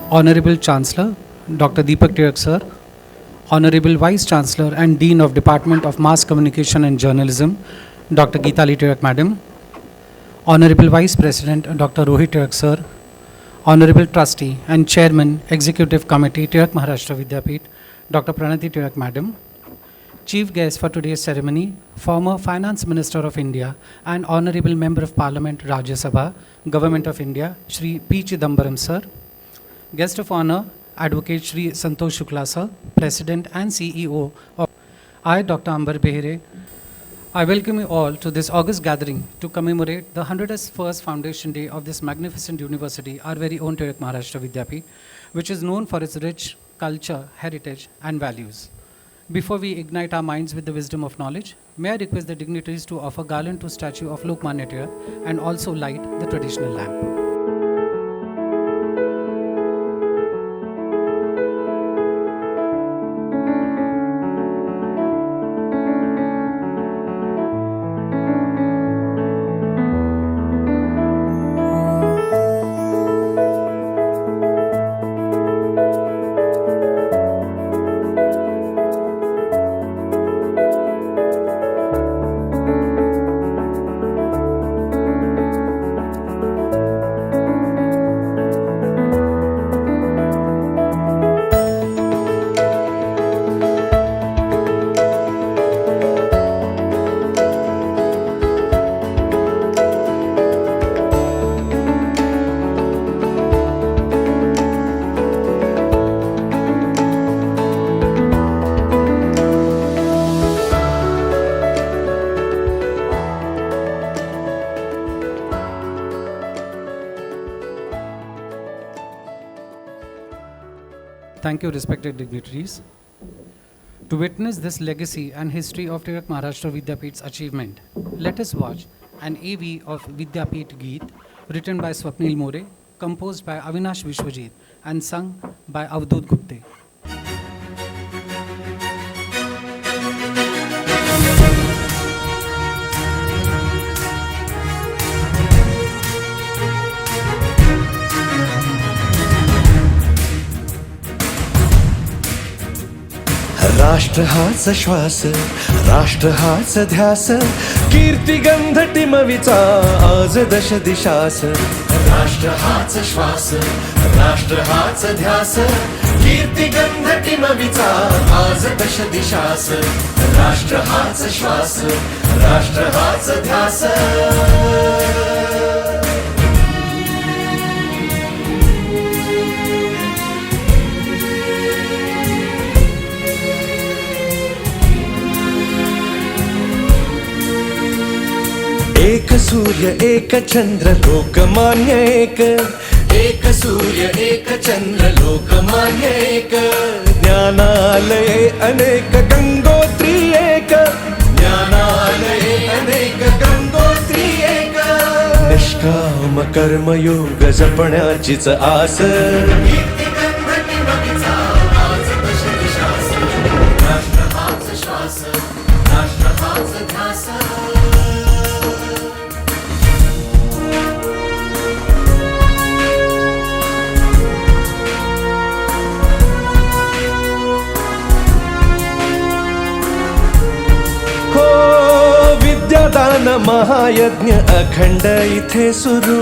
Honorable Chancellor, Dr. Deepak Tilak Sir, Honorable Vice Chancellor and Dean of Department of Mass Communication and Journalism, Dr. Geetali Tilak Madam, Honorable Vice President, Dr. Rohit Tilak Sir, Honorable Trustee and Chairman, Executive Committee, Tilak Maharashtra Vidyapeeth, Dr. Pranati Tilak Madam, Chief guest for today's ceremony, former Finance Minister of India and Honorable Member of Parliament, Rajya Sabha, Government of India, Shri P. Chidambaram Sir. Guest of Honor, Advocate Shri Santosh Shukla Sir, President and CEO of I, Dr. Ambar Behere. I welcome you all to this August gathering to commemorate the 101st Foundation Day of this magnificent university, our very own Tilak Maharashtra Vidyapeeth, which is known for its rich culture, heritage and values. Before we ignite our minds with the wisdom of knowledge, may I request the dignitaries to offer garland to statue of Lokmanya Tilak and also light the traditional lamp. Thank you, respected dignitaries. To witness this legacy and history of Tilak Maharashtra Vidyapeeth's achievement, let us watch an AV of Vidyapeeth Geet written by Swapnil More, composed by Avinash Vishwajit and sung by Avdut Gupte. राष्ट्र हाच श्वास, राष्ट्र हाच ध्यास, कीर्तिगंध टिमविचा आज दश दिशास. राष्ट्र हाच श्वास, राष्ट्र हाच ध्यास, कीर्तिगंध टिमविचा आज दश दिशास. राष्ट्र हाच श्वास, राष्ट्र हाच ध्यास. एक सूर्य एक चंद्र लोकमान्य एक, एक सूर्य एक चंद्र लोकमान्य एक. ज्ञानालये अनेक गंगोत्री एक, ज्ञानालये अनेक गंगोत्री एक. निष्काम कर्मयोग जपण्याचीच आस. राष्ट्र हाच श्वास, राष्ट्र हाच ध्यास. विद्यादान महायज्ञ अखंड इथे सुरू.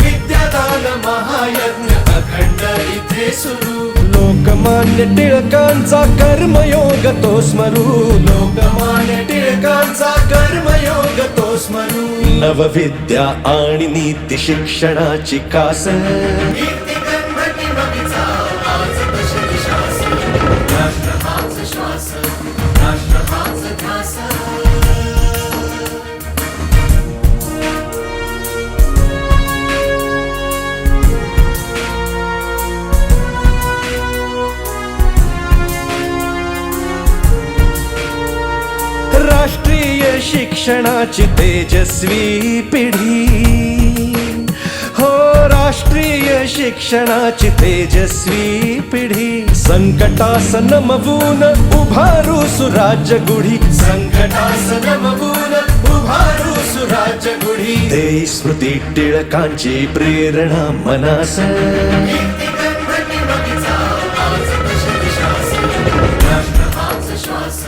विद्यादान महायज्ञ अखंड इथे सुरू. लोकमान्य टिळकांचा कर्मयोग तो स्मरू. लोकमान्य टिळकांचा कर्मयोग तो स्मरू. नवविद्या आणि नीती शिक्षणाची कास. राष्ट्र हाच श्वास, राष्ट्र हाच ध्यास. राष्ट्रीय शिक्षणाची तेजस्वी पिढी. हो, राष्ट्रीय शिक्षणाची तेजस्वी पिढी. संकटास नमवून उभारू सुराज्य गुढी. संकटास नमवून उभारू सुराज्य गुढी ते स्मृती टिळकांची प्रेरणा मनास राष्ट्र हाच श्वास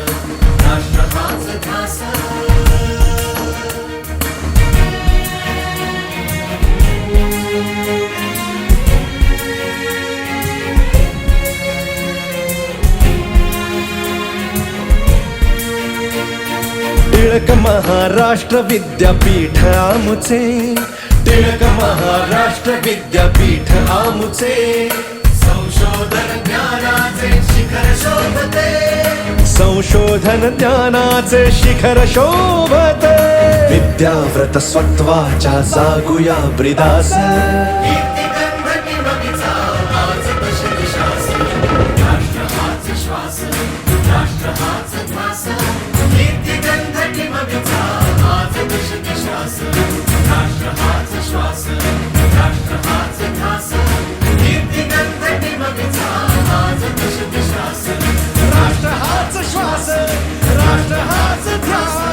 राष्ट्र हाच ध्यास टिळक महाराष्ट्र विद्यापीठ आमुचे टिळक महाराष्ट्र विद्यापीठ आमुचे संशोधन ज्ञानाचे शिखर शोभते संशोधन ज्ञानाचे शिखर शोभते विद्याव्रत स्वत्वाच्या जागुया ब्रिदास राष्ट्र हाच श्वास राष्ट्र हाच ध्यास राष्ट्र हाच श्वास राष्ट्र हाच ध्यास कीर्तिगंध टिमकीचा आज दश दिशास राष्ट्र हाच श्वास राष्ट्र हाच ध्यास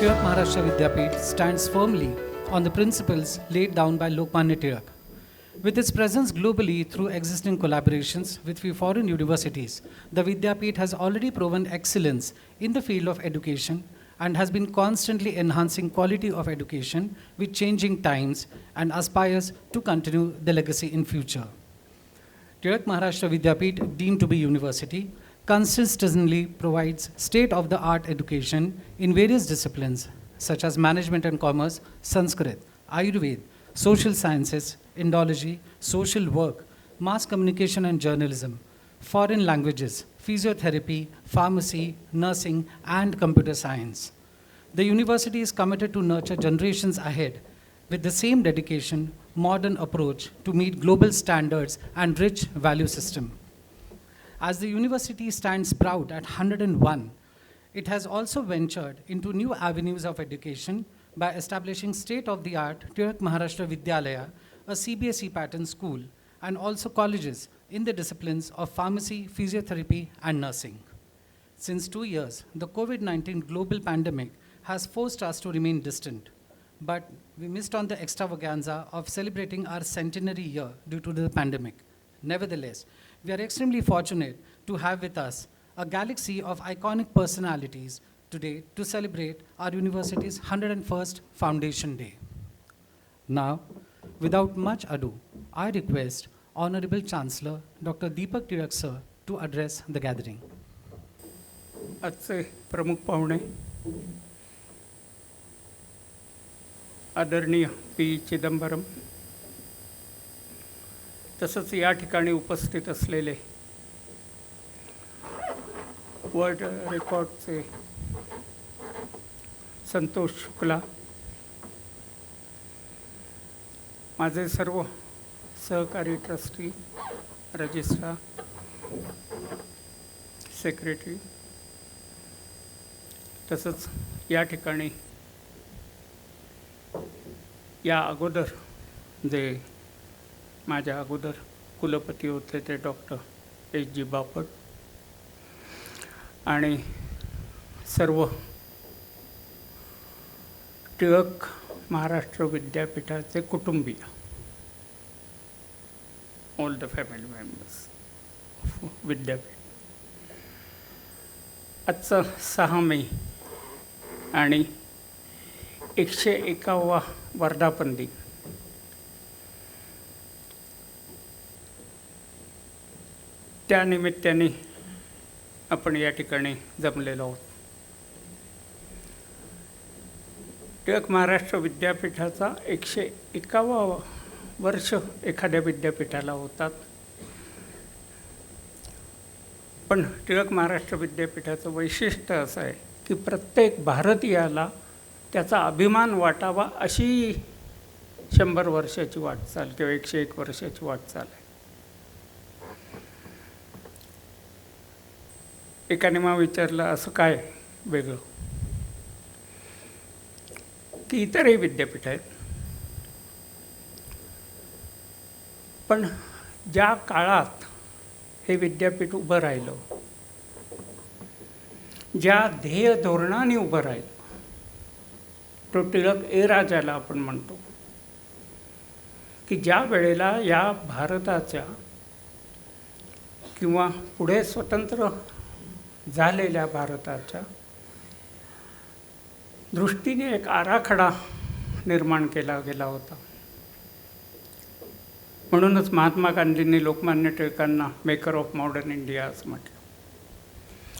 Tilak Maharashtra Vidyapeeth stands firmly on the principles laid down by Lokmanya Tilak. With its presence globally through existing collaborations with few foreign universities, the Vidyapeeth has already proven excellence in the field of education and has been constantly enhancing quality of education with changing times and aspires to continue the legacy in future. Tilak Maharashtra Vidyapeeth, deemed to be university, consistently provides state-of-the-art education in various disciplines such as management and commerce, Sanskrit, Ayurveda, social sciences, Indology, social work, mass communication and journalism, foreign languages, physiotherapy, pharmacy, nursing, and computer science. The university is committed to nurture generations ahead with the same dedication, modern approach to meet global standards and rich value system. As the university stands proud at 101, it has also ventured into new avenues of education by establishing state-of-the-art Tilak Maharashtra Vidyalaya, a CBSE pattern school, and also colleges in the disciplines of pharmacy, physiotherapy, and nursing. Since 2 years, the COVID-19 global pandemic has forced us to remain distant, but we missed on the extravaganza of celebrating our centenary year due to the pandemic. Nevertheless, we are extremely fortunate to have with us a galaxy of iconic personalities today to celebrate our university's 101st Foundation Day. Now, without much ado, I request Honorable Chancellor Dr. Deepak Tilak sir to address the gathering. आजचे प्रमुख पाहुणे आदरणीय P Chidambaram, तसंच या ठिकाणी उपस्थित असलेले world रेकॉर्डचे संतोष शुक्ला, माझे सर्व सहकारी ट्रस्टी, रजिस्ट्रार, सेक्रेटरी, तसंच या ठिकाणी या अगोदर जे माझ्या अगोदर कुलपती होते ते डॉक्टर एच.जी. बापट आणि सर्व टिळक महाराष्ट्र विद्यापीठाचे कुटुंबीय, all the family members of Vidyapeeth. आजचं 6 मे आणि 101वा वर्धापन दिन. त्या निमित्ताने आपण या ठिकाणी जमलेलो आहोत. टिळक महाराष्ट्र विद्यापीठाचा 101वा वर्ष एखाद्या विद्यापीठाला होतात. पण टिळक महाराष्ट्र विद्यापीठाचं वैशिष्ट्य असं आहे की प्रत्येक भारतीयाला त्याचा अभिमान वाटावा अशी 100 वर्षाची वाटचाल किंवा 101 वर्षाची वाटचाल आहे. एकाने मग विचारलं असं काय वेगळं, की इतरही विद्यापीठ आहेत, पण ज्या काळात हे विद्यापीठ उभं राहिलं, ज्या ध्येय धोरणाने उभं राहिलं, तो टिळक एरा ज्याला आपण म्हणतो, की ज्या वेळेला या भारताच्या किंवा पुढे स्वतंत्र झालेल्या भारताच्या दृष्टीने एक आराखडा निर्माण केला गेला होता. म्हणूनच महात्मा गांधींनी लोकमान्य टिळकांना मेकर ऑफ मॉडर्न इंडिया असं म्हटलं,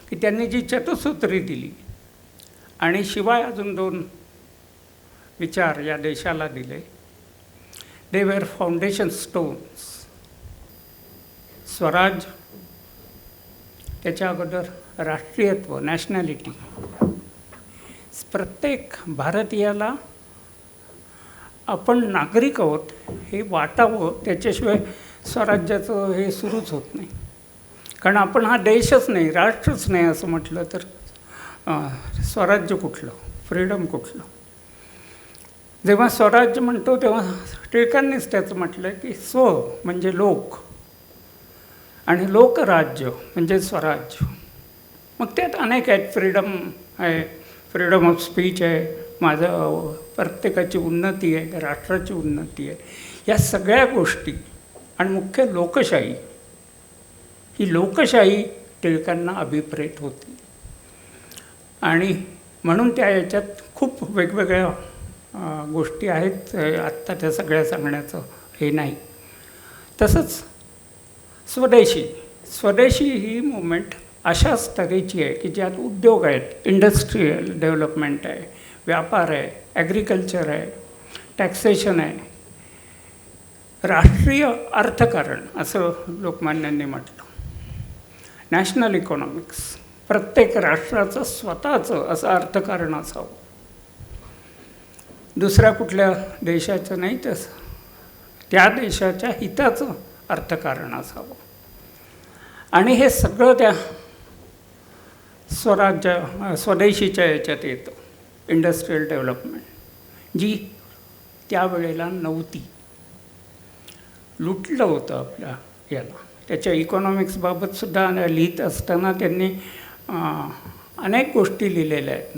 की त्यांनी जी चतुसूत्री दिली आणि शिवाय अजून 2 विचार या देशाला दिले, they were foundation stones. Swaraj, त्याच्या अगोदर राष्ट्रीयत्व, नॅशनॅलिटी. प्रत्येक भारतीयाला आपण नागरिक आहोत हे वाटावं, त्याच्याशिवाय स्वराज्याचं हे सुरूच होत नाही. कारण आपण हा देशच नाही, राष्ट्रच नाही असं म्हटलं तर स्वराज्य कुठलं, फ्रीडम कुठलं. जेव्हा स्वराज्य म्हणतो तेव्हा टिळकांनीच त्याचं म्हटलं की स्व म्हणजे लोक आणि लोकराज्य म्हणजे स्वराज्य. मग त्यात अनेक आहेत. फ्रीडम आहे, फ्रीडम ऑफ स्पीच आहे, माझं प्रत्येकाची उन्नती आहे, राष्ट्राची उन्नती आहे, या सगळ्या गोष्टी. आणि मुख्य लोकशाही, ही लोकशाही टिळकांना अभिप्रेत होती. आणि म्हणून त्या याच्यात खूप वेगवेगळ्या गोष्टी आहेत. आत्ता त्या सगळ्या सांगण्याचं हे नाही. तसंच स्वदेशी ही मुवमेंट अशाच तऱ्हेची आहे की ज्यात उद्योग आहेत, इंडस्ट्रियल डेव्हलपमेंट आहे, व्यापार आहे, ॲग्रिकल्चर आहे, टॅक्सेशन आहे, राष्ट्रीय अर्थकारण असं लोकमान्यांनी म्हटलं, नॅशनल इकॉनॉमिक्स, प्रत्येक राष्ट्राचं स्वतःचं असं अर्थकारण असावं, दुसऱ्या कुठल्या देशाचं नाही, तसं त्या देशाच्या हिताचं अर्थकारण असावं. आणि हे सगळं त्या स्वदेशीच्या याच्यात येतं. इंडस्ट्रियल डेव्हलपमेंट जी त्यावेळेला नव्हती, लुटलं होतं आपल्या याला. त्याच्या इकॉनॉमिक्सबाबतसुद्धा लिहित असताना त्यांनी अनेक गोष्टी लिहिलेल्या आहेत.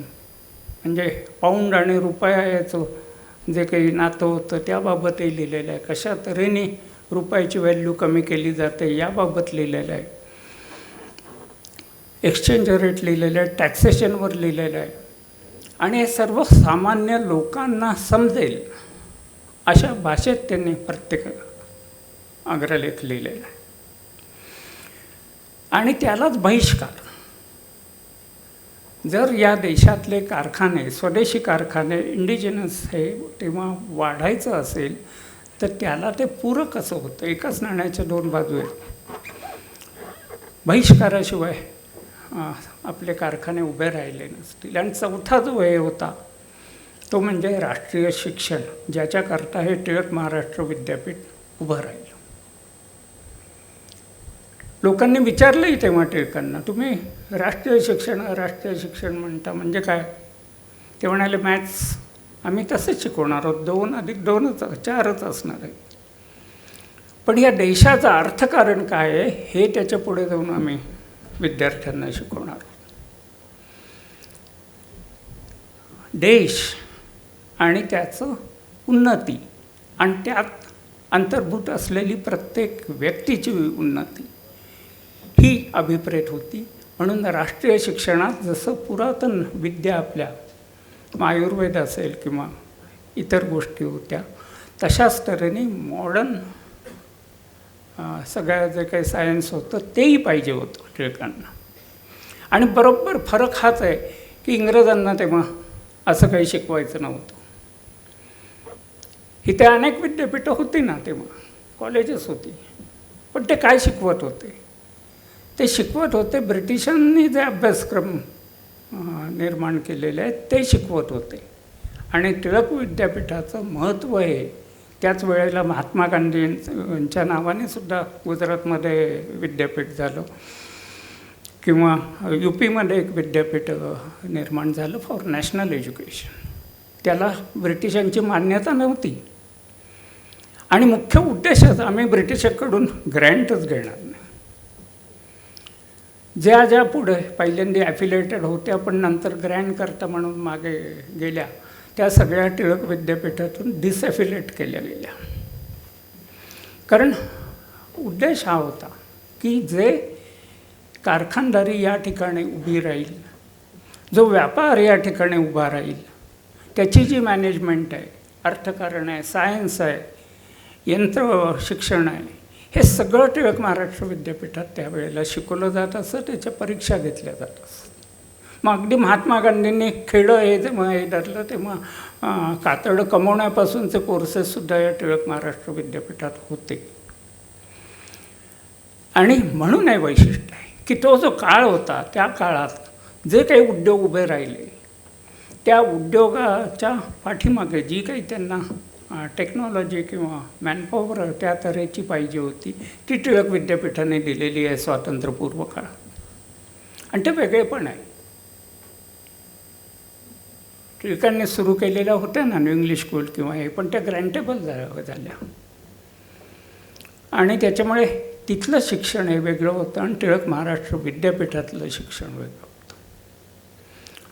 म्हणजे पाऊंड आणि रुपया याचं जे काही नातं होतं त्याबाबतही लिहिलेलं आहे. कशा तऱ्हेने रुपयाची व्हॅल्यू कमी केली जाते याबाबत लिहिलेलं आहे. एक्सचेंज रेट लिहिलेलं आहे, टॅक्सेशनवर लिहिलेलं आहे. आणि हे सर्वसामान्य लोकांना समजेल अशा भाषेत त्यांनी प्रत्येक अग्रलेख लिहिलेला आहे. आणि त्यालाच बहिष्कार. जर या देशातले कारखाने, स्वदेशी कारखाने, इंडिजिनस हे तेव्हा वाढायचं असेल तर त्याला ते पूरक असं होतं. एकाच नाण्याच्या 2 बाजू आहेत. बहिष्काराशिवाय आपले कारखाने उभे राहिले नसतील. आणि चौथा जो हे होता तो म्हणजे राष्ट्रीय शिक्षण, ज्याच्याकरता हे टिळक महाराष्ट्र विद्यापीठ उभं राहिलं. लोकांनी विचारलंही तेव्हा टिळकांना, तुम्ही राष्ट्रीय शिक्षण म्हणता म्हणजे काय? ते म्हणाले, मॅथ्स आम्ही तसंच शिकवणार आहोत, 2 + 2 4च असणार आहे. पण या देशाचं अर्थकारण काय आहे हे त्याच्या पुढे जाऊन आम्ही विद्यार्थ्यांना शिकवणार. देश आणि त्याचं उन्नती आणि त्यात अंतर्भूत असलेली प्रत्येक व्यक्तीची उन्नती ही अभिप्रेत होती. म्हणून राष्ट्रीय शिक्षणात जसं पुरातन विद्या आपल्या आयुर्वेद असेल किंवा इतर गोष्टी होत्या, तशाच तऱ्हेने मॉडर्न सगळ्या जे काही सायन्स होतं तेही पाहिजे होतं टिळकांना. आणि बरोबर फरक हाच आहे की इंग्रजांना तेव्हा असं काही शिकवायचं नव्हतं. इथे अनेक विद्यापीठं होती ना, तेव्हा कॉलेजेस होती, पण ते काय शिकवत होते? ते शिकवत होते ब्रिटिशांनी जे अभ्यासक्रम निर्माण केलेले आहेत ते शिकवत होते. आणि टिळक विद्यापीठाचं महत्त्व हे त्याच वेळेला महात्मा गांधींच्या नावाने सुद्धा गुजरातमध्ये विद्यापीठ झालं किंवा UPमध्ये एक विद्यापीठ निर्माण झालं फॉर नॅशनल एज्युकेशन. त्याला ब्रिटिशांची मान्यता नव्हती. आणि मुख्य उद्देशच आम्ही ब्रिटिशांकडून ग्रँटच घेणार नाही. ज्या ज्या पुढे पहिल्यांदा ॲफिलेटेड होत्या पण नंतर ग्रँट करता म्हणून मागे गेल्या, त्या सगळ्या टिळक विद्यापीठातून डिसॲफिलेट केल्या गेल्या. कारण उद्देश हा होता की जे कारखानदारी या ठिकाणी उभी राहील, जो व्यापार या ठिकाणी उभा राहील, त्याची जी मॅनेजमेंट आहे, अर्थकारण आहे, सायन्स आहे, यंत्र शिक्षण आहे, हे सगळं टिळक महाराष्ट्र विद्यापीठात त्यावेळेला शिकवलं जात असं, त्याच्या परीक्षा घेतल्या जात असत. मग अगदी महात्मा गांधींनी खेडं हे जेव्हा हे धरलं तेव्हा कातडं कमवण्यापासूनचे कोर्सेससुद्धा या टिळक महाराष्ट्र विद्यापीठात होते. आणि म्हणून हे वैशिष्ट्य आहे की तो जो काळ होता, त्या काळात जे काही उद्योग उभे राहिले, त्या उद्योगाच्या पाठीमागे जी काही त्यांना टेक्नॉलॉजी किंवा मॅनपॉवर त्या तऱ्हेची पाहिजे होती, ती टिळक विद्यापीठाने दिलेली आहे स्वातंत्र्यपूर्व काळात. आणि ते वेगळे पण आहे. टिळकांनी सुरू केलेल्या होत्या ना न्यू इंग्लिश स्कूल किंवा हे, पण त्या ग्रँटेबल झाल्या. आणि त्याच्यामुळे तिथलं शिक्षण हे वेगळं होतं आणि टिळक महाराष्ट्र विद्यापीठातलं शिक्षण वेगळं होतं.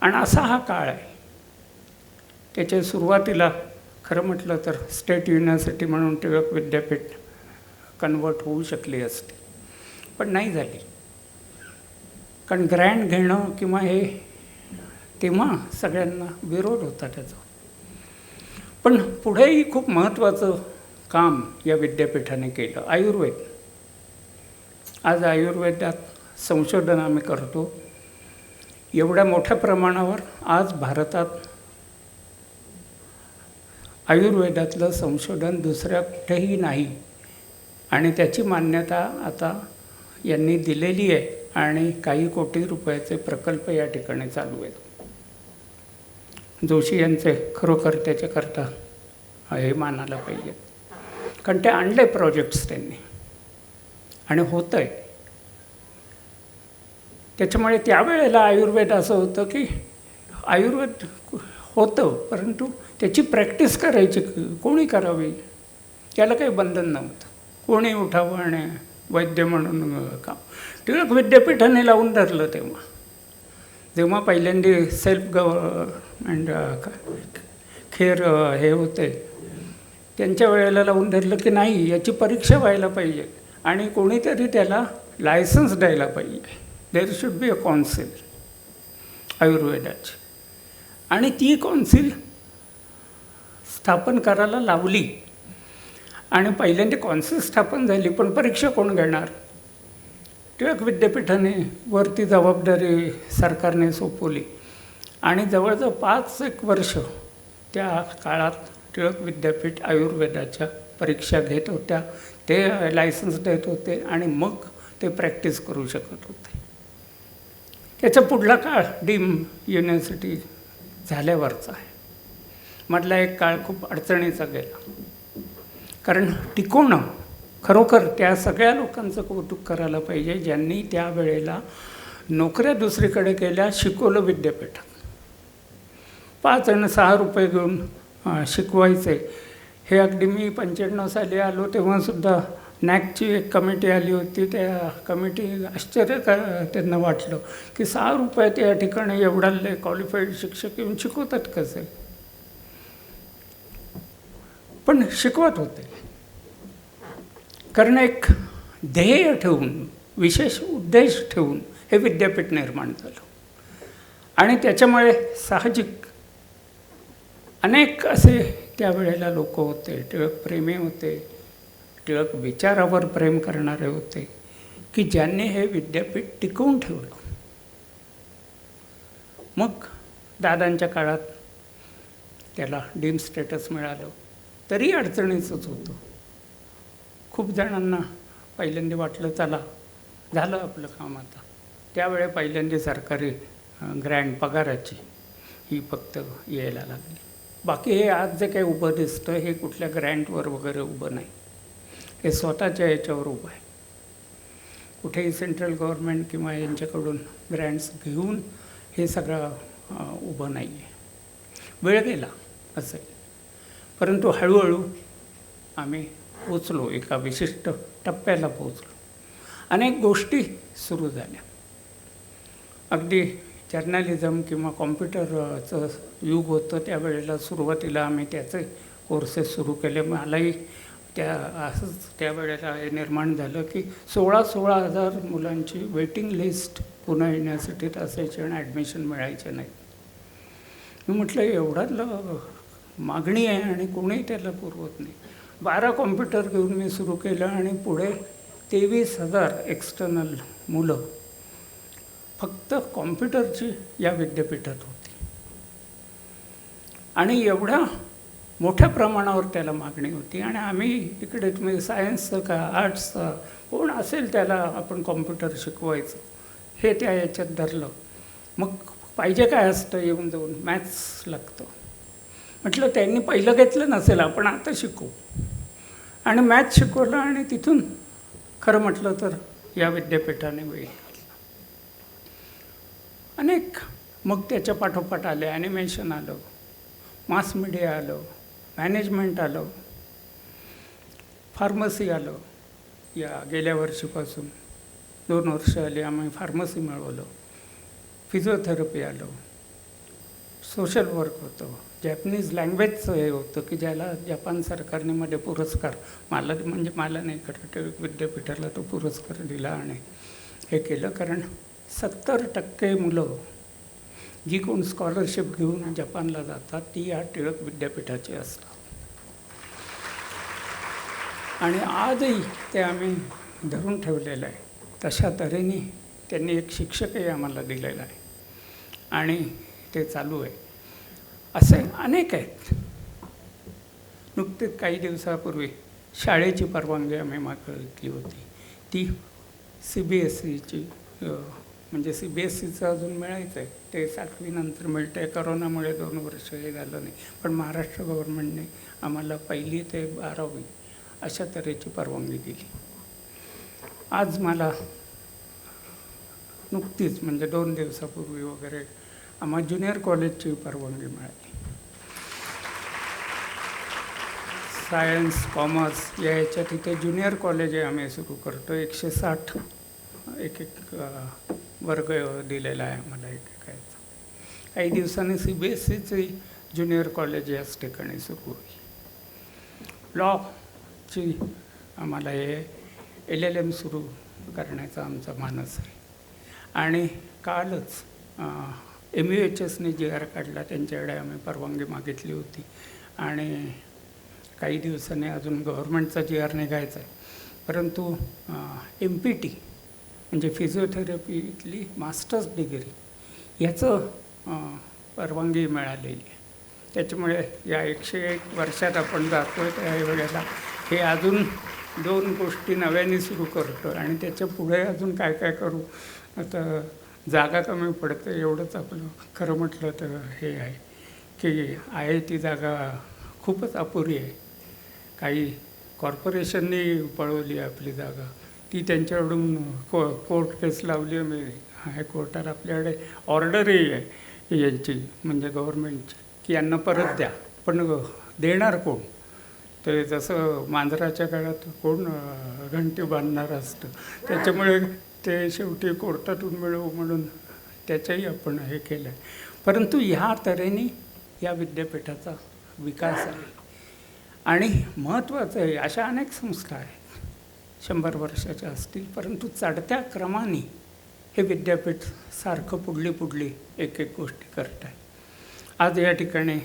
आणि असा हा काळ आहे. त्याच्या सुरुवातीला खरं म्हटलं तर स्टेट युनिव्हर्सिटी म्हणून टिळक विद्यापीठ कन्वर्ट होऊ शकली असते, पण नाही झाली. कारण ग्रँट घेणं किंवा हे तेव्हा सगळ्यांना विरोध होता त्याचा. पण पुढेही खूप महत्त्वाचं काम या विद्यापीठाने केलं. आयुर्वेद. आज आयुर्वेदात संशोधन आम्ही करतो. एवढ्या मोठ्या प्रमाणावर आज भारतात आयुर्वेदातलं संशोधन दुसऱ्या कुठेही नाही. आणि त्याची मान्यता आता यांनी दिलेली आहे आणि काही कोटी रुपयाचे प्रकल्प या ठिकाणी चालू आहेत. जोशी यांचे खरोखर त्याच्याकरता हे मानायला पाहिजे, कारण ते आणले प्रोजेक्ट्स त्यांनी आणि होतं आहे. त्याच्यामुळे त्यावेळेला आयुर्वेद असं होतं की आयुर्वेद होतं, परंतु त्याची प्रॅक्टिस करायची कोणी करावी, त्याला काही बंधन नव्हतं. कोणी उठावं आणि वैद्य म्हणून काम. टिळक विद्यापीठाने लावून धरलं तेव्हा, जेव्हा पहिल्यांदा सेल्फ गव्हर्नमेंट खेर हे होते, त्यांच्या वेळेला लावून धरलं की नाही, याची परीक्षा व्हायला पाहिजे आणि कोणीतरी त्याला लायसन्स द्यायला पाहिजे. There should be a council आयुर्वेदाची. आणि ती कौन्सिल स्थापन करायला लावली आणि पहिल्यांदा कौन्सिल स्थापन झाली, पण परीक्षा कोण घेणार? टिळक विद्यापीठाने वरती जबाबदारी सरकारने सोपवली आणि जवळजवळ 5 वर्ष त्या काळात टिळक विद्यापीठ आयुर्वेदाच्या परीक्षा घेत होत्या, ते लायसन्स देत होते आणि मग ते प्रॅक्टिस करू शकत होते. त्याचा पुढला काळ डीम युनिव्हर्सिटी झाल्यावरचा आहे. मधला एक काळ खूप अडचणीचा गेला, कारण टिकवणं खरोखर त्या सगळ्या लोकांचं कौतुक करायला पाहिजे ज्यांनी त्यावेळेला नोकऱ्या दुसरीकडे केल्या, शिकवलं विद्यापीठात. 5 आणि 6 रुपये घेऊन शिकवायचे. हे अगदी मी 95 साली आलो तेव्हासुद्धा नॅकची एक कमिटी आली होती. त्या कमिटी आश्चर्य त्यांना वाटलं की 6 रुपयात या ठिकाणी एवढा क्वालिफाईड शिक्षक येऊन शिकवतात कसे, पण शिकवत होते. कारण एक ध्येय ठेवून, विशेष उद्देश ठेवून हे विद्यापीठ निर्माण झालं. आणि त्याच्यामुळे साहजिक अनेक असे त्यावेळेला लोक होते, टिळक प्रेमी होते, टिळक विचारावर प्रेम करणारे होते, की ज्यांनी हे विद्यापीठ टिकवून ठेवलं. मग दादांच्या काळात त्याला डीम स्टेटस मिळालं, तरी अडचणीचंच होतं. खूप जणांना पहिल्यांदा वाटलं चला झालं आपलं काम आता. त्यावेळे पहिल्यांदा सरकारी ग्रँड पगाराची ही फक्त यायला लागली. बाकी हे आज जे काही उभं दिसतं हे कुठल्या ग्रँटवर वगैरे उभं नाही, हे स्वतःच्या याच्यावर उभं आहे. कुठेही सेंट्रल गव्हर्नमेंट किंवा यांच्याकडून ग्रँट्स घेऊन हे सगळं उभं नाही आहे. वेळ गेला असेल, परंतु हळूहळू आम्ही पोचलो, एका विशिष्ट टप्प्याला पोचलो. अनेक गोष्टी सुरू झाल्या. अगदी जर्नलिझम किंवा कॉम्प्युटरचं युग होतं त्यावेळेला सुरुवातीला आम्ही त्याचे कोर्सेस सुरू केले. मलाही असंच त्यावेळेला हे निर्माण झालं की 16,000 मुलांची वेटिंग लिस्ट पुन्हा युनिव्हर्सिटीत असायची आणि ॲडमिशन मिळायचे नाही. मी म्हटलं एवढं मागणी आहे आणि कोणीही त्याला पुरवत नाही. 12 कॉम्प्युटर घेऊन मी सुरू केलं आणि पुढे 23,000 एक्सटर्नल मुलं फक्त कॉम्प्युटरची या विद्यापीठात होती. आणि एवढ्या मोठ्या प्रमाणावर त्याला मागणी होती. आणि आम्ही इकडे तुम्ही सायन्सचं का आर्ट्सचं कोण असेल त्याला आपण कॉम्प्युटर शिकवायचं हे त्या याच्यात धरलं. मग पाहिजे काय असतं, येऊन जाऊन मॅथ्स लागतं. म्हटलं त्यांनी पहिलं घेतलं नसेल, आपण आता शिकू. आणि मॅथ्स शिकवलं आणि तिथून खरं म्हटलं तर या विद्यापीठाने वेळ अनेक. मग त्याच्या पाठोपाठ आले, ॲनिमेशन आलं, मास मीडिया आलं, मॅनेजमेंट आलं, फार्मसी आलं. या गेल्या वर्षीपासून 2 वर्ष आली आम्ही फार्मसी मिळवलं. फिजिओथेरपी आलं, सोशल वर्क होतं, जॅपनीज लँग्वेजचं हे होतं की ज्याला जपान सरकारने मध्ये पुरस्कार, मला नाही खरं टिळक विद्यापीठाला तो पुरस्कार दिला आणि हे केलं. कारण 70% मुलं जी कोण स्कॉलरशिप घेऊन जपानला जातात ती या टिळक विद्यापीठाची असतात. आणि आजही ते आम्ही धरून ठेवलेलं आहे. तशा तऱ्हेने त्यांनी एक शिक्षकही आम्हाला दिलेला आहे आणि ते चालू आहे. असे अनेक आहेत. नुकतेच काही दिवसापूर्वी शाळेची परवानगी आम्ही मागितली होती. ती CBSEची म्हणजे CBSEचं अजून मिळायचं आहे, ते 7वी नंतर मिळतं आहे. करोनामुळे 2 वर्ष हे झालं नाही, पण महाराष्ट्र गव्हर्नमेंटने आम्हाला 1ली ते 12वी अशा तऱ्हेची परवानगी दिली. आज मला नुकतीच म्हणजे 2 दिवसापूर्वी वगैरे आम्हाला ज्युनियर कॉलेजची परवानगी मिळाली. सायन्स कॉमर्स या याच्यात इथे ज्युनियर कॉलेज आहे आम्ही सुरू करतो. 160 एक वर्ग दिलेला आहे आम्हाला एकेकाचा. काही दिवसांनी CBSEची ज्युनियर कॉलेज याच ठिकाणी सुरू होईल. लॉची आम्हाला हे LLM सुरू करण्याचा आमचा मानस आहे. आणि कालच MUHSने GR काढला, त्यांच्याकडे आम्ही परवानगी मागितली होती आणि काही दिवसांनी अजून गव्हर्नमेंटचा GR निघायचा आहे. परंतु MPT म्हणजे फिजिओथेरपीतली मास्टर्स डिग्री याचं परवानगी मिळालेली आहे. त्याच्यामुळे या 101 वर्षात आपण जातो आहे त्यावेळेला हे अजून 2 गोष्टी नव्याने सुरू करतो आणि त्याच्या पुढे अजून काय काय करू. आता जागा कमी पडते एवढंच आपलं खरं म्हटलं तर हे आहे की आहे ती जागा खूपच अपुरी आहे. काही कॉर्पोरेशननी पळवली आपली जागा, ती त्यांच्याकडून कोर्ट केस लावली. मी हायकोर्टात आपल्याकडे ऑर्डरही आहे यांची म्हणजे गव्हर्नमेंटची की यांना परत द्या, पण देणार कोण. ते जसं मांजराच्या काळात कोण घंटी बांधणार असतं, त्याच्यामुळे ते शेवटी कोर्टातून मिळवू म्हणून त्याच्याही आपण हे केलं आहे. परंतु ह्या तऱ्हेने या विद्यापीठाचा विकास आहे. आणि महत्त्वाचं आहे, अशा अनेक संस्था आहेत 100 वर्षाच्या असतील, परंतु चढत्या क्रमाने हे विद्यापीठ सारखं पुढली एक गोष्टी करत आहे. आज या ठिकाणी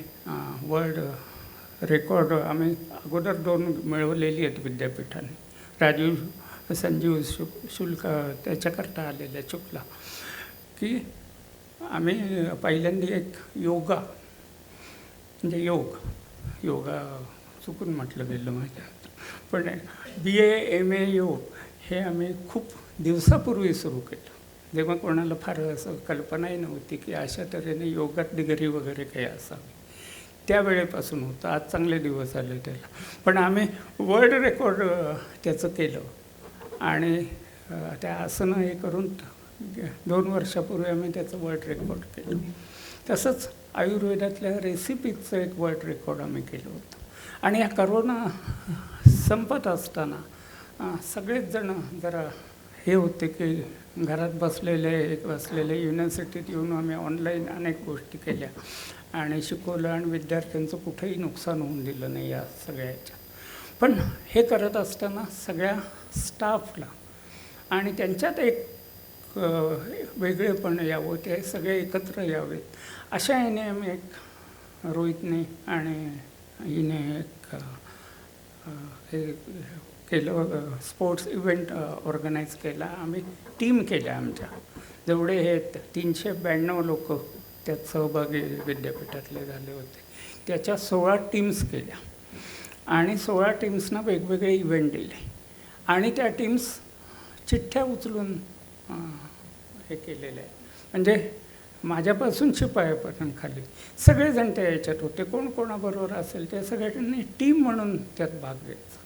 वर्ल्ड रेकॉर्ड आम्ही अगोदर 2 मिळवलेली आहेत विद्यापीठाने. राजीव संजीव शुल्क त्याच्याकरता आलेल्या चुकला की आम्ही पहिल्यांदा एक योगा म्हणजे योगा चुकून म्हटलं गेलं माझ्या, पण BA MA योग हे आम्ही खूप दिवसापूर्वी सुरू केलं, जेव्हा कोणाला फार असं कल्पनाही नव्हती की अशा तऱ्हेने योगात डिग्री वगैरे काही असावी. त्यावेळेपासून होतं. आज चांगले दिवस आले त्याला, पण आम्ही वर्ल्ड रेकॉर्ड त्याचं केलं आणि त्या आसनं हे करून 2 वर्षापूर्वी आम्ही त्याचं वर्ल्ड रेकॉर्ड केलं. तसंच आयुर्वेदातल्या रेसिपीचं एक वर्ल्ड रेकॉर्ड आम्ही केलं होतं. आणि या करोना संपत असताना सगळेच जण जरा हे होते की घरात बसलेले युनिव्हर्सिटीत येऊन आम्ही ऑनलाईन अनेक गोष्टी केल्या आणि शिकवलं आणि विद्यार्थ्यांचं कुठेही नुकसान होऊन दिलं नाही या सगळ्याच्या. पण हे करत असताना सगळ्या स्टाफला आणि त्यांच्यात एक वेगळेपण यावं, ते सगळे एकत्र यावेत अशा याने आम्ही एक रोहितने आणि हिने एक हे केलं, स्पोर्ट्स इव्हेंट ऑर्गनाईज केला. आम्ही टीम केल्या आमच्या, जेवढे हे 392 लोक त्यात सहभागी विद्यापीठातले झाले होते, त्याच्या 16 टीम्स केल्या आणि 16 टीम्सना वेगवेगळे इव्हेंट दिले आणि त्या टीम्स चिठ्ठ्या उचलून हे केलेलं आहे. म्हणजे माझ्यापासून शिपायापर्यंत खाली सगळेजण त्या याच्यात होते. कोण कोणाबरोबर असेल त्या सगळ्यांनी टीम म्हणून त्यात भाग घ्यायचा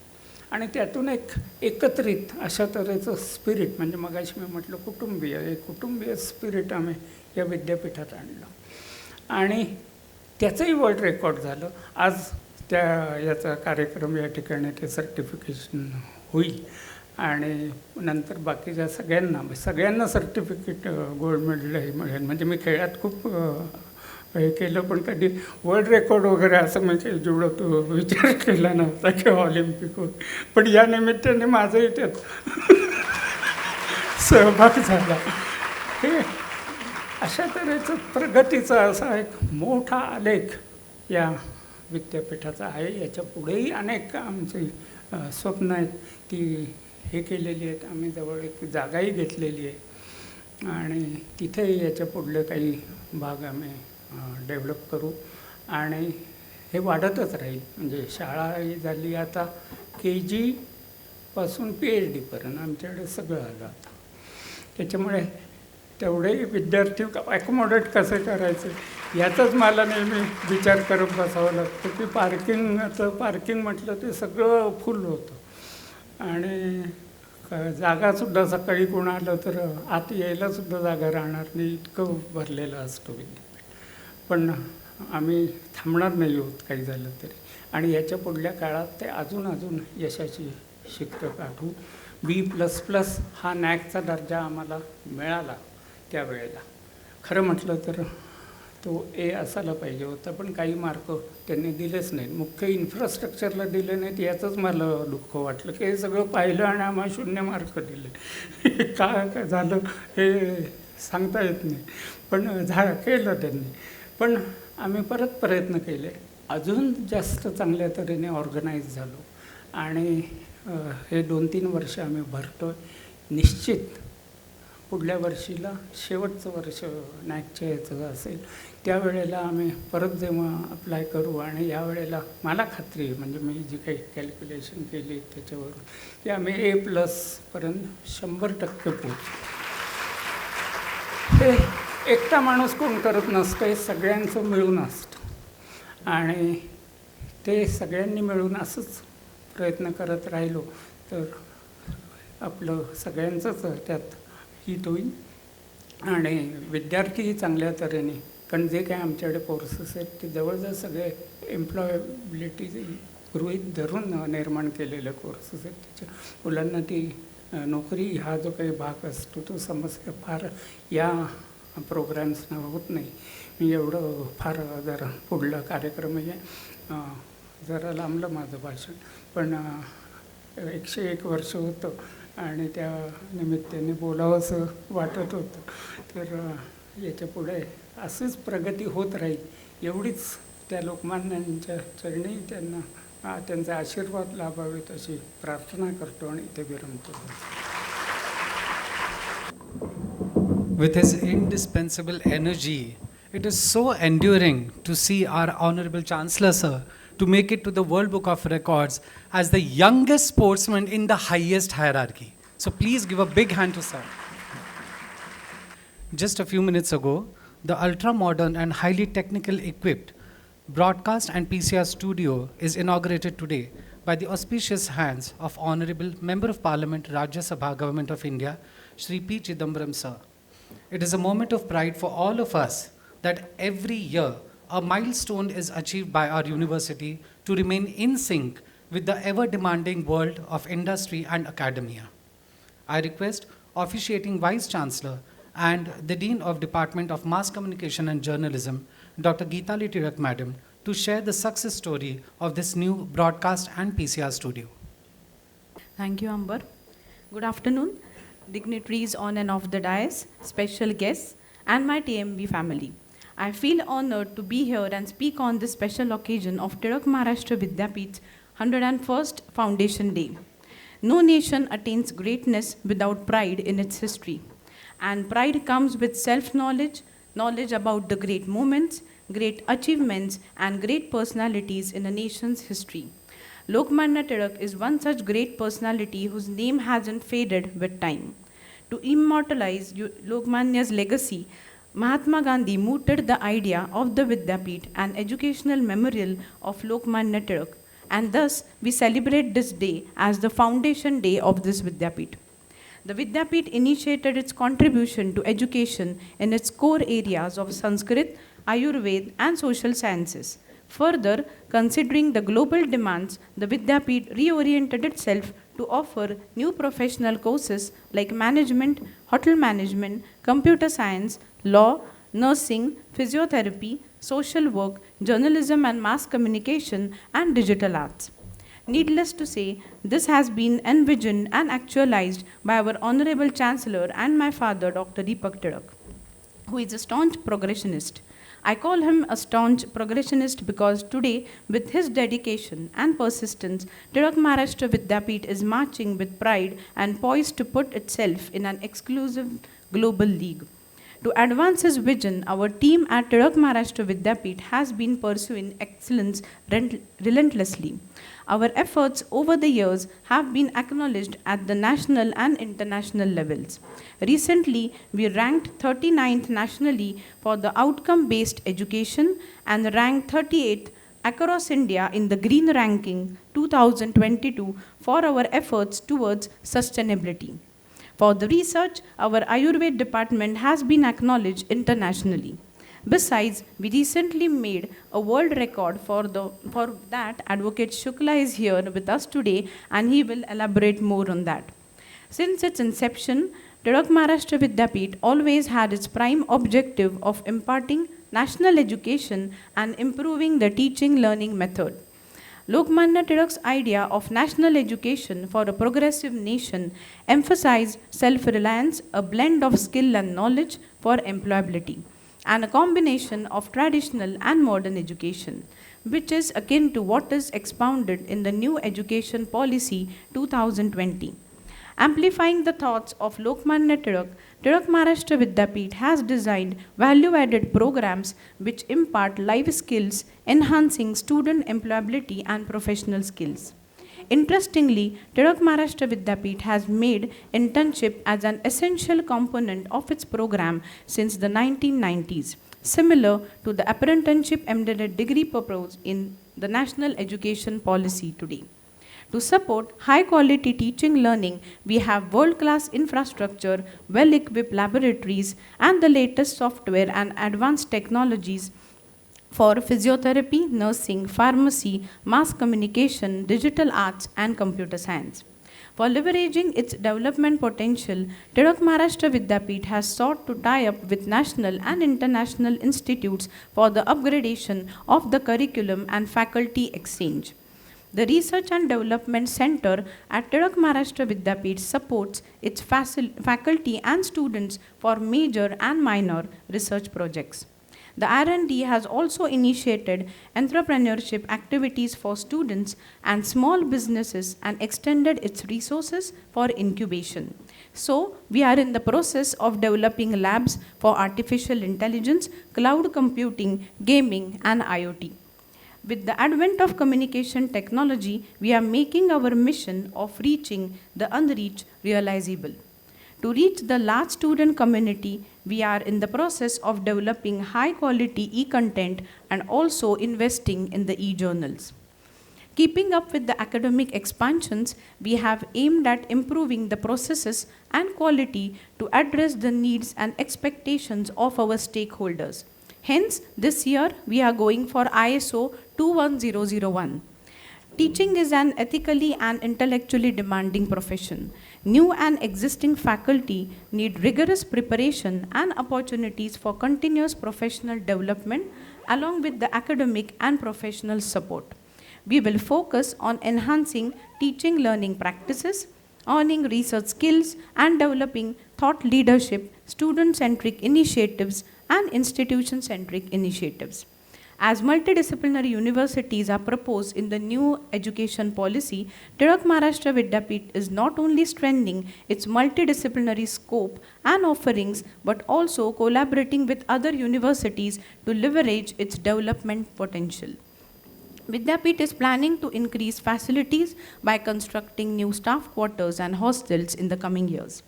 आणि त्यातून एक एकत्रित अशा तऱ्हेचं स्पिरिट, म्हणजे मगाशी मी म्हटलं कुटुंबीय स्पिरिट आम्ही या विद्यापीठात आणलं आणि त्याचंही वर्ल्ड रेकॉर्ड झालं. आज याचा कार्यक्रम या ठिकाणी ते सर्टिफिकेशन होईल आणि नंतर बाकीच्या सगळ्यांना सर्टिफिकेट गोल्ड मेडलही मिळेल. म्हणजे मी खेळात खूप हे केलं, पण कधी वर्ल्ड रेकॉर्ड वगैरे असं म्हणजे जेवढं तो विचार केला नव्हता किंवा ऑलिम्पिक वगैरे, पण या निमित्ताने माझंही त्यात सहभाग झाला. हे अशा तऱ्हेचं प्रगतीचा असा एक मोठा आलेख या विद्यापीठाचा आहे. याच्या पुढेही अनेक आमची स्वप्न आहेत, ती हे केलेली आहेत. आम्ही जवळ एक जागाही घेतलेली आहे आणि तिथेही याच्या पुढले काही भाग आम्ही डेव्हलप करू आणि हे वाढतच राहील. म्हणजे शाळाही झाली, आता KG पासून PhD पर्यंत आमच्याकडे सगळं आलं आता. त्याच्यामुळे तेवढे विद्यार्थी ॲकोमोडेट कसे करायचे याचाच मला नेहमी विचार करत बसावं लागतं की पार्किंग म्हटलं ते सगळं फुल होतं आणि जागासुद्धा सकाळी कोण आलं तर आत यायलासुद्धा जागा राहणार नाही, इतकं भरलेलं असतं विद्यापीठ. पण आम्ही थांबणार नाही आहोत काही झालं तरी आणि याच्या पुढल्या काळात ते अजून यशाची शिखरं गाठू. B++ हा नॅकचा दर्जा आम्हाला मिळाला त्यावेळेला. खरं म्हटलं तर तो A असायला पाहिजे होता, पण काही मार्क त्यांनी दिलेच नाहीत. मुख्य इन्फ्रास्ट्रक्चरला दिले नाहीत याचंच मला दुःख वाटलं की हे सगळं पाहिलं आणि आम्हाला 0 मार्क दिले. काय झालं हे सांगता येत नाही, पण केलं त्यांनी. पण आम्ही परत प्रयत्न केले, अजून जास्त चांगल्या तऱ्हेने ऑर्गनाईज झालो आणि हे 2-3 वर्ष आम्ही भरतो. निश्चित पुढल्या वर्षीला शेवटचं वर्ष नॅकच्या याचं असेल, त्यावेळेला आम्ही परत जेव्हा अप्लाय करू आणि यावेळेला मला खात्री आहे, म्हणजे मी जी काही कॅल्क्युलेशन केली त्याच्यावरून, की आम्ही A+ पर्यंत 100% पोहोचू. हे एकटा माणूस कोण करत नसतं, हे सगळ्यांचं मिळून असतं आणि ते सगळ्यांनी मिळून असंच प्रयत्न करत राहिलो तर आपलं सगळ्यांचंच त्यात हित होईल आणि विद्यार्थीही चांगल्या तऱ्हेने, कारण जे काय आमच्याकडे कोर्सेस आहेत ते जवळजवळ सगळे एम्प्लॉयबिलिटी गृहीत धरून निर्माण केलेले कोर्सेस आहेत. त्याच्या मुलांना ती नोकरी हा जो काही भाग असतो तो समस्या फार या प्रोग्राम्सना होत नाही. मी एवढं फार जरा पुढला कार्यक्रम आहे, जरा लांबलं माझं भाषण, पण 101 वर्ष होतं आणि त्या निमित्ताने बोलावंसं वाटत होतं. तर याच्या पुढे अशीच प्रगती होत राहील एवढीच त्या लोकमान्यांच्या चरणी त्यांचा आशीर्वाद लाभावेत अशी प्रार्थना करतो आणि इथे विरमतो. With his indispensable energy, it is so enduring to see our Honorable Chancellor, sir, to make it to the World Book of Records as the youngest sportsman in the highest hierarchy. So please give a big hand to sir. Just a few minutes ago, the ultra-modern and highly technical equipped broadcast and PCR studio is inaugurated today by the auspicious hands of Honorable Member of Parliament, Rajya Sabha, Government of India, Shri P. Chidambaram, sir. It is a moment of pride for all of us that every year a milestone is achieved by our university to remain in sync with the ever-demanding world of industry and academia. I request officiating Vice Chancellor and the Dean of Department of Mass Communication and Journalism, Dr. Geetali Tilak Madam, to share the success story of this new broadcast and PCR studio. Thank you, Amber. Good afternoon, dignitaries on and off the dais, special guests, and my TMB family. I feel honored to be here and speak on this special occasion of Tilak Maharashtra Vidyapeeth 101st Foundation Day. No nation attains greatness without pride in its history. And pride comes with self-knowledge, knowledge about the great moments, great achievements, and great personalities in a nation's history. Lokmanya Tilak is one such great personality whose name hasn't faded with time. To immortalize Lokmanya's legacy, Mahatma Gandhi mooted the idea of the Vidyapeeth, an educational memorial of Lokmanya Tilak, and thus we celebrate this day as the foundation day of this Vidyapeeth. The Vidyapeeth initiated its contribution to education in its core areas of Sanskrit, Ayurveda, and social sciences. Further, considering the global demands, the Vidyapeeth reoriented itself to offer new professional courses like management, hotel management, computer science, law, nursing, physiotherapy, social work, journalism and mass communication, and digital arts. Needless to say, this has been envisioned and actualized by our Honorable Chancellor and my father, Dr. Deepak Tilak, who is a staunch progressionist. I call him a staunch progressionist because today, with his dedication and persistence, Tilak Maharashtra Vidyapeeth is marching with pride and poised to put itself in an exclusive global league. To advance his vision, our team at Tilak Maharashtra Vidyapeeth has been pursuing excellence relentlessly. Our efforts over the years have been acknowledged at the national and international levels. Recently, we ranked 39th nationally for the outcome-based education and ranked 38th across India in the Green Ranking 2022 for our efforts towards sustainability. For the research, our Ayurveda department has been acknowledged internationally. Besides, we recently made a world record for that. Advocate Shukla is here with us today and he will elaborate more on that. Since its inception, Tilak Maharashtra Vidyapeeth always had its prime objective of imparting national education and improving the teaching learning method. Lokmanya Tilak's idea of national education for a progressive nation emphasized self-reliance, a blend of skill and knowledge for employability, and a combination of traditional and modern education, which is akin to what is expounded in the new Education Policy 2020. Amplifying the thoughts of Lokmanya Tilak, Tilak Maharashtra Vidyapeeth has designed value-added programs which impart life skills, enhancing student employability and professional skills. Interestingly, Tilak Maharashtra Vidyapeeth has made internship as an essential component of its program since the 1990s, similar to the apprenticeship embedded degree proposed in the National Education Policy today. To support high-quality teaching learning, we have world-class infrastructure, well-equipped laboratories, and the latest software and advanced technologies for physiotherapy, nursing, pharmacy, mass communication, digital arts, and computer science. For leveraging its development potential, Tilak Maharashtra Vidyapeeth has sought to tie up with national and international institutes for the upgradation of the curriculum and faculty exchange. The Research and Development Center at Tilak Maharashtra Vidyapeeth supports its faculty and students for major and minor research projects. The R&D has also initiated entrepreneurship activities for students and small businesses and extended its resources for incubation. So, we are in the process of developing labs for artificial intelligence, cloud computing, gaming, and IoT. With the advent of communication technology, we are making our mission of reaching the unreached realizable. To reach the large student community, we are in the process of developing high quality e-content and also investing in the e-journals. Keeping up with the academic expansions, we have aimed at improving the processes and quality to address the needs and expectations of our stakeholders. Hence, this year we are going for ISO 21001. Teaching is an ethically and intellectually demanding profession. New and existing faculty need rigorous preparation and opportunities for continuous professional development along with the academic and professional support. We will focus on enhancing teaching learning practices, earning research skills, and developing thought leadership, student-centric initiatives, and institution-centric initiatives. As multidisciplinary universities are proposed in the new education policy, Tilak Maharashtra Vidyapeeth is not only strengthening its multidisciplinary scope and offerings, but also collaborating with other universities to leverage its development potential. Vidyapeeth is planning to increase facilities by constructing new staff quarters and hostels in the coming years.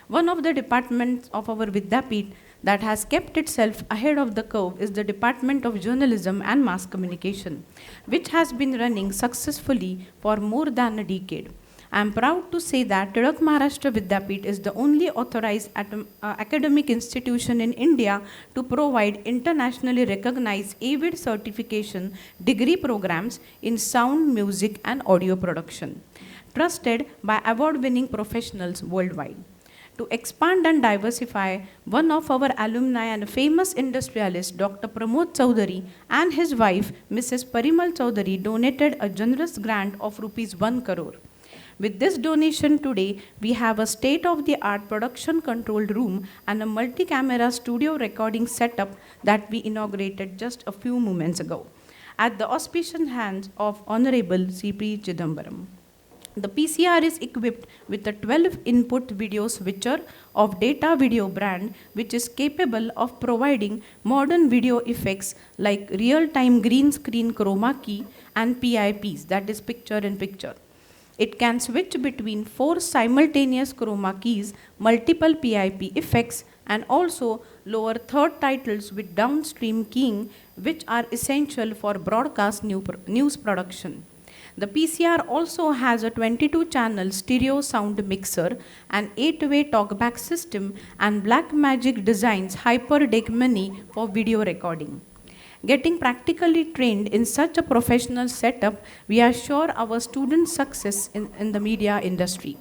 One of the departments of our Vidyapeeth that has kept itself ahead of the curve is the Department of Journalism and Mass Communication, which has been running successfully for more than a decade. I am proud to say that Tilak Maharashtra Vidyapeeth is the only authorized academic institution in India to provide internationally recognized AVID certification degree programs in sound, music, and audio production, trusted by award-winning professionals worldwide. To expand and diversify, one of our alumni and famous industrialist, Dr. Pramod Chaudhary, and his wife, Mrs. Parimal Chaudhary, donated a generous grant of rupees 1 crore. With this donation today, we have a state-of-the-art production controlled room and a multi-camera studio recording setup that we inaugurated just a few moments ago, at the auspicious hands of Honorable C.P. Chidambaram. The PCR is equipped with a 12-input video switcher of Data Video brand, which is capable of providing modern video effects like real-time green screen chroma key and PIPs, that is picture-in-picture. It can switch between 4 simultaneous chroma keys, multiple PIP effects, and also lower third titles with downstream keying, which are essential for broadcast news production. The PCR also has a 22-channel stereo sound mixer, an 8-way talkback system, and Blackmagic Designs HyperDeck Mini for video recording. Getting practically trained in such a professional setup, we are sure our students' success in the media industry.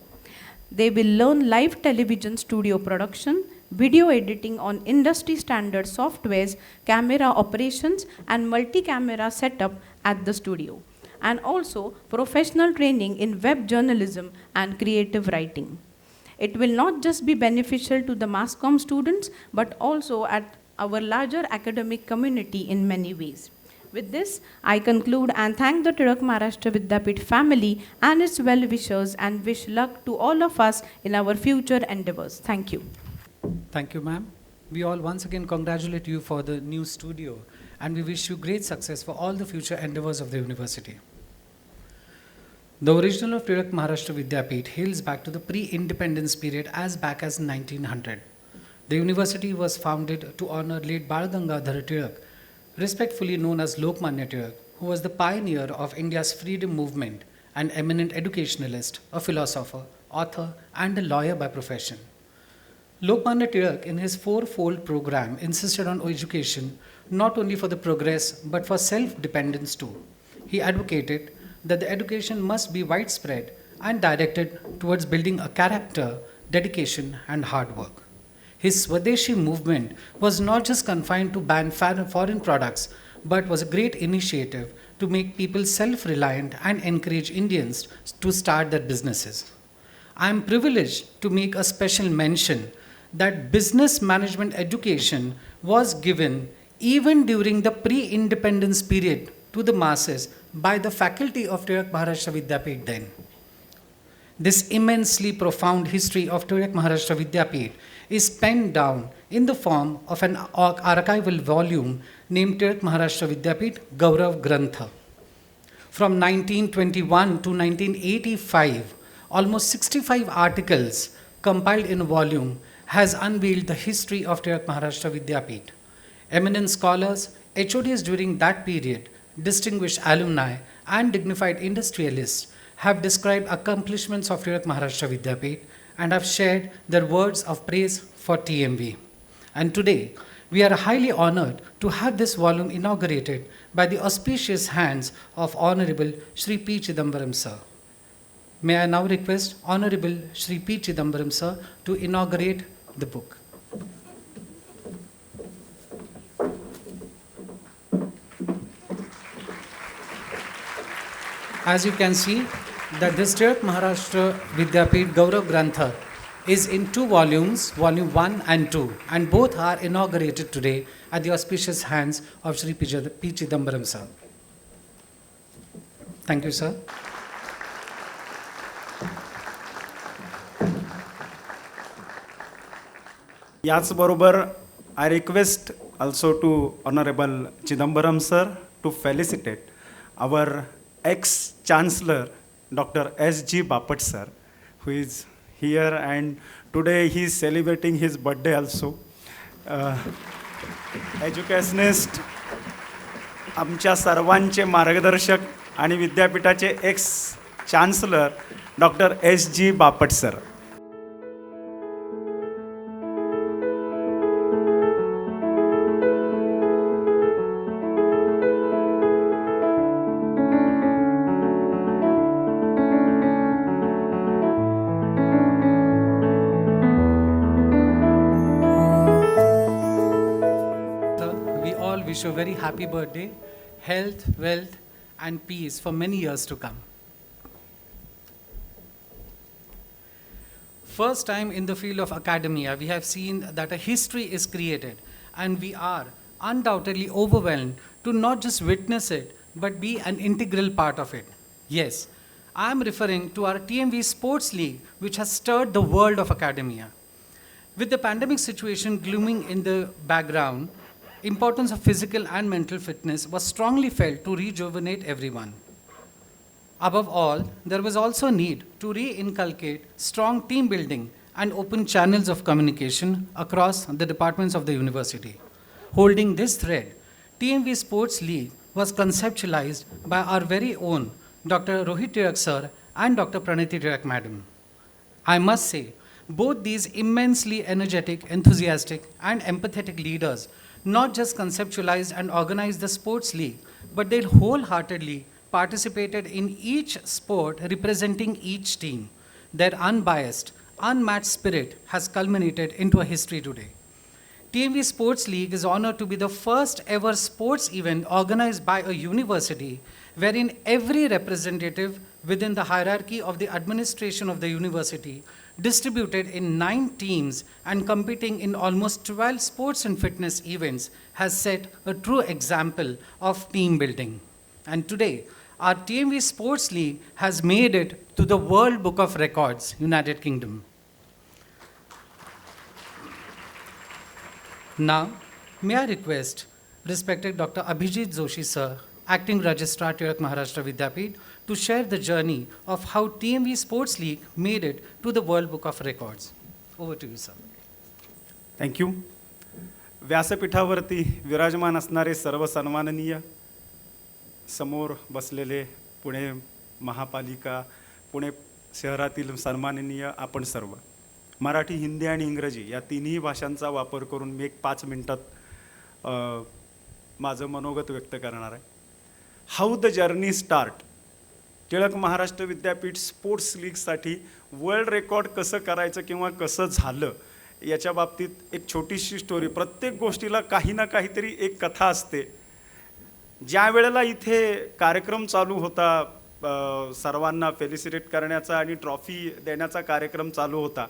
They will learn live television studio production, video editing on industry standard softwares, camera operations, and multi-camera setup at the studio, and also professional training in web journalism and creative writing. It will not just be beneficial to the mass comm students, but also at our larger academic community in many ways. With this, I conclude and thank the Tilak Maharashtra Vidyapeeth family and its well-wishers and wish luck to all of us in our future endeavors. Thank you. Thank you, ma'am. We all once again congratulate you for the new studio, and we wish you great success for all the future endeavors of the university. The origin of Tilak Maharashtra Vidyapeeth hails back to the pre-independence period as back as 1900. The university was founded to honor late Bal Gangadhar Tilak, respectfully known as Lokmanya Tilak, who was the pioneer of India's freedom movement, an eminent educationalist, a philosopher, author, and a lawyer by profession. Lokmanya Tilak, in his fourfold program, insisted on education not only for the progress but for self-dependence too. He advocated that the education must be widespread and directed towards building a character, dedication, and hard work. His Swadeshi movement was not just confined to ban foreign products, but was a great initiative to make people self-reliant and encourage Indians to start their businesses. I am privileged to make a special mention that business management education was given even during the pre-independence period to the masses by the faculty of Tilak Maharashtra Vidyapeeth then. This immensely profound history of Tilak Maharashtra Vidyapeeth is penned down in the form of an archival volume named Tilak Maharashtra Vidyapeeth Gaurav Grantha. From 1921 to 1985, almost 65 articles compiled in a volume has unveiled the history of Tilak Maharashtra Vidyapeeth. Eminent scholars, HODs during that period, distinguished alumni, and dignified industrialists have described accomplishments of Tilak Maharashtra Vidyapeeth and have shared their words of praise for TMV. And today, we are highly honored to have this volume inaugurated by the auspicious hands of Honorable Shri P. Chidambaram sir. May I now request Honorable Shri P. Chidambaram sir to inaugurate the book. As you can see, that this Tilak Maharashtra Vidyapeeth Gaurav Grantha is in two volumes, volume 1 and 2, and both are inaugurated today at the auspicious hands of Shri P. Chidambaram sir. Thank you, sir. याचबरोबर I request also to Honorable Chidambaram sir to felicitate our ex-Chancellor Dr. S.G. Bapat sir, who is here, and today he is celebrating his birthday also. Educationist, आमच्या सर्वांचे मार्गदर्शक आणि विद्यापीठाचे ex-Chancellor Dr. S.G. Bapat sir. Wish you a very happy birthday, health, wealth, and peace for many years to come. First time in the field of academia, we have seen that a history is created, and we are undoubtedly overwhelmed to not just witness it, but be an integral part of it. Yes, I am referring to our TMV Sports League, which has stirred the world of academia. With the pandemic situation glooming in the background, importance of physical and mental fitness was strongly felt to rejuvenate everyone. Above all, there was also a need to re-inculcate strong team building and open channels of communication across the departments of the university. Holding this thread, TMV Sports League was conceptualized by our very own Dr. Rohit Tilak sir and Dr. Praniti Tilak madam. I must say, both these immensely energetic, enthusiastic, and empathetic leaders not just conceptualized and organized the sports league, but they wholeheartedly participated in each sport representing each team. Their unbiased, unmatched spirit has culminated into a history today. TMV Sports League is honored to be the first ever sports event organized by a university wherein every representative within the hierarchy of the administration of the university, distributed in 9 teams and competing in almost 12 sports and fitness events, has set a true example of team building. And today, our TMV Sports League has made it to the World Book of Records, United Kingdom. Now, may I request respected Dr. Abhijit Joshi sir, Acting Registrar Tilak Maharashtra Vidyapeeth, to share the journey of how TMV Sports League made it to the World Book of Records. Over to you, sir. Thank you. व्यासपीठावरती विराजमान असणारे सर्व सन्माननीय, समोर बसलेले पुणे महापालिका, पुणे शहरातील सन्माननीय आपण सर्व, मराठी, हिंदी आणि इंग्रजी या तिन्ही भाषांचा वापर करून मी एक 5 मिनिटात माझं मनोगत व्यक्त करणार आहे. How the journey start. Tilak Maharashtra Vidyapeeth sports लीगसाठी वर्ल्ड रेकॉर्ड कसं करायचं किंवा कसं झालं याच्या बाबतीत एक छोटीशी स्टोरी. प्रत्येक गोष्टीला काही ना काहीतरी एक कथा असते. ज्या वेळेला इथे कार्यक्रम चालू होता, सर्वांना फेलिसिटेट करण्याचा आणि ट्रॉफी देण्याचा कार्यक्रम चालू होता,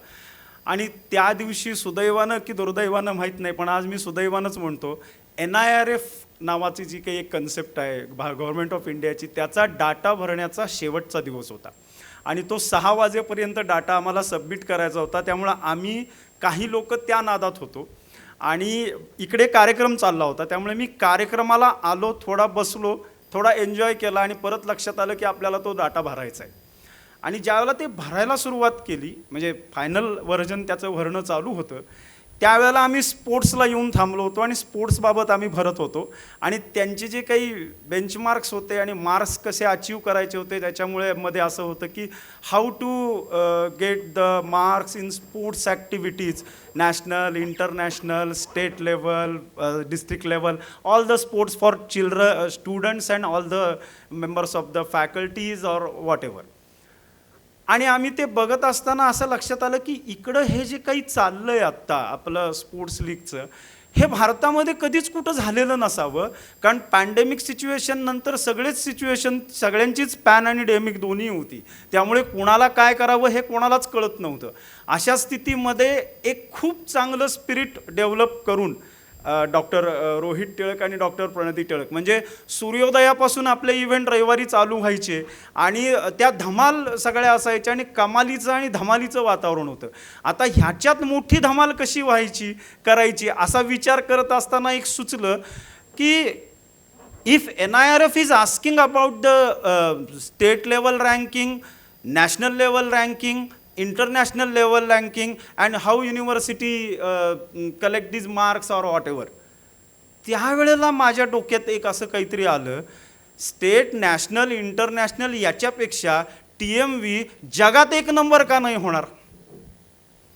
आणि त्या दिवशी सुदैवानं की दुर्दैवानं माहीत नाही, पण आज मी सुदैवानंच म्हणतो, NIRF नावाची जी काही एक कन्सेप्ट आहे गव्हर्नमेंट ऑफ इंडियाची, त्याचा डाटा भरण्याचा शेवटचा दिवस होता आणि तो 6 वाजेपर्यंत डाटा आम्हाला सबमिट करायचा होता. त्यामुळं आम्ही काही लोक त्या नादात होतो आणि इकडे कार्यक्रम चालला होता. त्यामुळे मी कार्यक्रमाला आलो, थोडा बसलो, थोडा एन्जॉय केला आणि परत लक्षात आलं की आपल्याला तो डाटा भरायचा आहे. आणि ज्यावेळेला ते भरायला सुरुवात केली, म्हणजे फायनल व्हर्जन त्याचं भरणं चालू होतं, त्यावेळेला आम्ही स्पोर्ट्सला येऊन थांबलो होतो आणि स्पोर्ट्सबाबत आम्ही भरत होतो आणि त्यांचे जे काही बेंचमार्क्स होते आणि मार्क्स कसे अचीव करायचे होते, त्याच्यामुळे मध्ये असं होतं की how to get the marks in sports activities, national, international, state level, district level, all the sports for students and all the members of the faculties or whatever. आणि आम्ही ते बघत असताना असं लक्षात आलं की इकडं हे जे काही चाललं आहे आत्ता आपलं स्पोर्ट्स लीगचं, हे भारतामध्ये कधीच कुठं झालेलं नसावं. कारण पॅन्डेमिक सिच्युएशन नंतर सगळेच सिच्युएशन, सगळ्यांचीच पॅन आणि डेमिक दोन्ही होती, त्यामुळे कोणाला काय करावं हे कोणालाच कळत नव्हतं. अशा स्थितीमध्ये एक खूप चांगलं स्पिरिट डेव्हलप करून डॉक्टर रोहित टिळक आणि डॉक्टर प्रणती टिळक, म्हणजे सूर्योदयापासून आपले इव्हेंट रविवारी चालू व्हायचे आणि त्या धमाल सगळ्या असायच्या आणि कमालीचं आणि धमालीचं वातावरण होतं. आता ह्याच्यात मोठी धमाल कशी करायची असा विचार करत असताना एक सुचलं की if NIRF is asking about the state level ranking, national level ranking, international level ranking and how university collect these marks or whatever, त्यावेळेला माझ्या डोक्यात एक असं काहीतरी आलं, स्टेट, नॅशनल, इंटरनॅशनल याच्यापेक्षा TMV जगात एक नंबर का नाही होणार?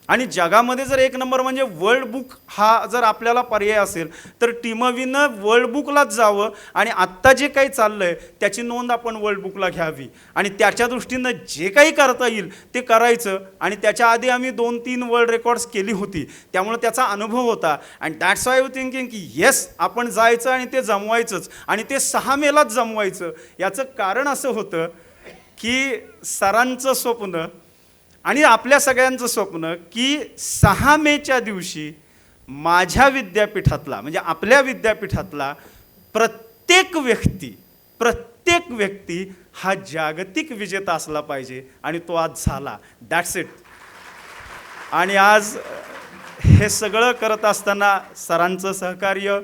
आणि जगामध्ये जर एक नंबर म्हणजे वर्ल्ड बुक हा जर आपल्याला पर्याय असेल तर TMVनं वर्ल्ड बुकलाच जावं आणि आत्ता जे काही चाललं आहे त्याची नोंद आपण वर्ल्ड बुकला घ्यावी आणि त्याच्या दृष्टीनं जे काही करता येईल ते करायचं. आणि त्याच्या आधी आम्ही 2-3 वर्ल्ड रेकॉर्ड्स केली होती, त्यामुळे त्याचा अनुभव होता. अँड दॅट्स वाय थिंकिंग की येस, आपण जायचं आणि ते जमवायचंच आणि ते 6 मेलाच जमवायचं. याचं कारण असं होतं की सरांचं स्वप्न आणि आपल्या सगळ्यांचं स्वप्न की 6 मेच्या दिवशी माझ्या विद्यापीठातला, म्हणजे आपल्या विद्यापीठातला प्रत्येक व्यक्ती हा जागतिक विजेता असला पाहिजे आणि तो आज झाला. That's it. आणि आज हे सगळं करत असताना सरांचं सहकार्य,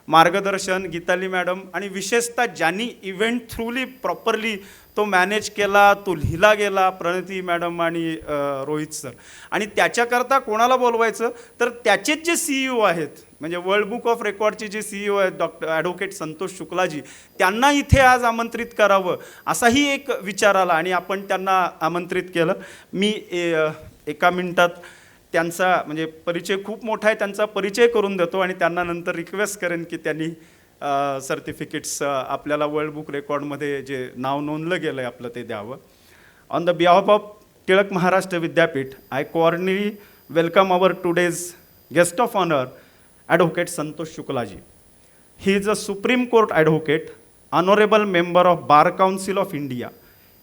मार्गदर्शन, गीताली मॅडम आणि विशेषतः ज्यांनी इव्हेंट थ्रूली प्रॉपरली तो मॅनेज केला, तो लिहिला गेला, प्रणती मॅडम आणि रोहित सर. आणि त्याच्याकरता कोणाला बोलवायचं तर त्याचेच जे CEO आहेत, म्हणजे वर्ल्ड बुक ऑफ रेकॉर्डचे जे CEO आहेत डॉक्टर ॲडव्होकेट संतोष शुक्लाजी, त्यांना इथे आज आमंत्रित करावं असाही एक विचार आला आणि आपण त्यांना आमंत्रित केलं. मी एका मिनिटात त्यांचा म्हणजे परिचय खूप मोठा आहे, त्यांचा परिचय करून देतो आणि त्यांना नंतर रिक्वेस्ट करेन की त्यांनी सर्टिफिकेट्स आपल्याला वर्ल्ड बुक रेकॉर्डमध्ये जे नाव नोंदलं गेलं आहे आपलं ते द्यावं. On the behalf of Tilak Maharashtra Vidyapeeth, I cordially welcome our today's guest of honour, advocate Santosh शुक्लाजी. He is a supreme court advocate, honourable member of bar council of India,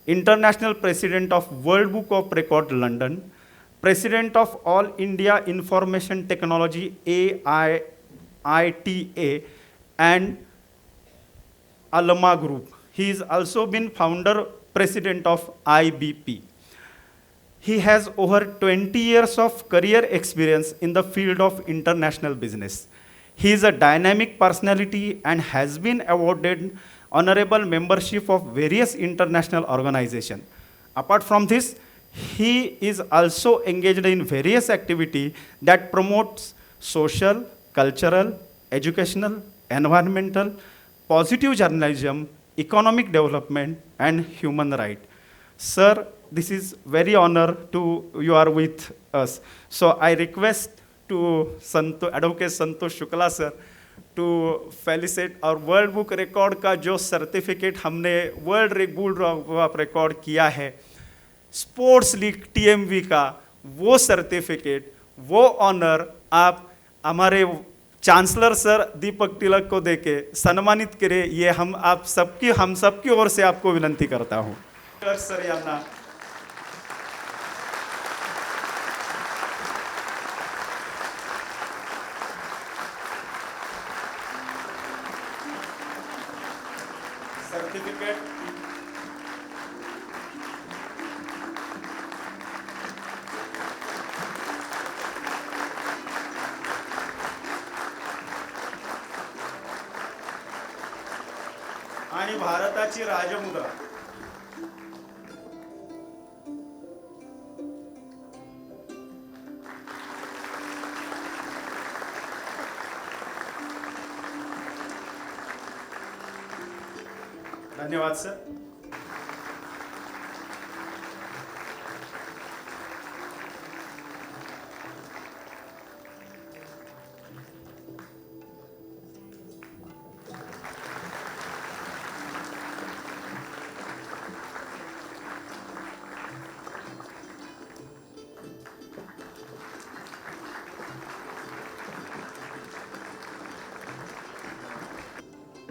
international president of world book of record London, President of All India Information Technology AIITA and Alma Group. He has also been founder president of IBP. He has over 20 years of career experience in the field of international business. He is a dynamic personality and has been awarded honorable membership of various international organizations. Apart from this, he is also engaged in various activities that promotes social, cultural, educational, environmental, positive journalism, economic development, and human rights. Sir, this is very honor to you are with us. So I request to Advocate Santosh Shukla sir to felicitate our World Book Record का जो certificate हमने world book of record किया है, sports league TMV का वो certificate, वो honour आप हमारे चांसलर सर दीपक तिलक को देके सम्मानित करे, ये हम सबकी ओर से आपको विनंती करता हूँ. तिलक सर यांना सर्टिफिकेट आणि भारताची राजमुद्रा. धन्यवाद सर.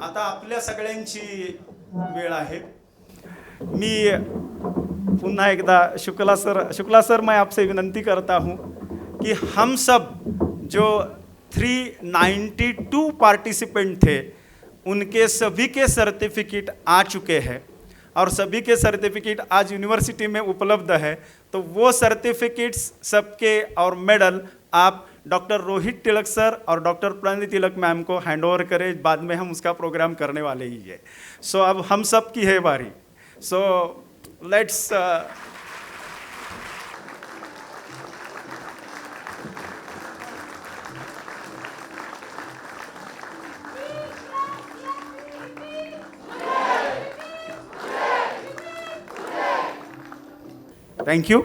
आता आपल्या सगळ्यांची वेळ आहे. मी पुन्हा एकदा शुक्ला सर मैं आपसे विनंती करता हूँ कि हम सब जो 392 पार्टिसिपेंट थे उनके सभी के सर्टिफिकेट आ चुके हैं और सभी के सर्टिफिकेट आज यूनिवर्सिटी में उपलब्ध है. तो वो सर्टिफिकेट्स सबके और मेडल आप डॉक्टर रोहित तिलक सर और डॉक्टर प्रणति तिलक मैम को हैंड ओवर करें. बाद में हम उसका प्रोग्राम करने वाले ही है. सो अब हम सब की है बारी. So let's thank you.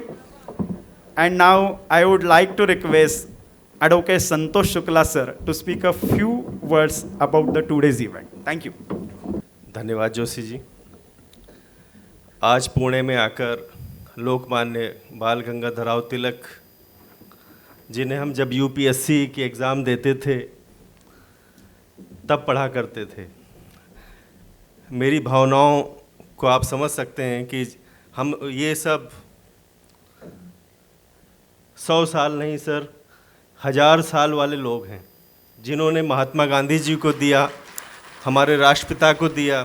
And now I would like to request Advocate Santosh Shukla sir to speak a few words about the today's event. Thank you. धन्यवाद जोशी जी. आज पुणे में आकर लोकमान्य बाल गंगाधर तिलक जिन्हें हम जब यूपीएससी की एग्ज़ाम देते थे तब पढ़ा करते थे, मेरी भावनाओं को आप समझ सकते हैं कि हम ये सब 100 साल नहीं सर 1000 साल वाले लोग हैं जिन्होंने महात्मा गांधी जी को दिया, हमारे राष्ट्रपिता को दिया,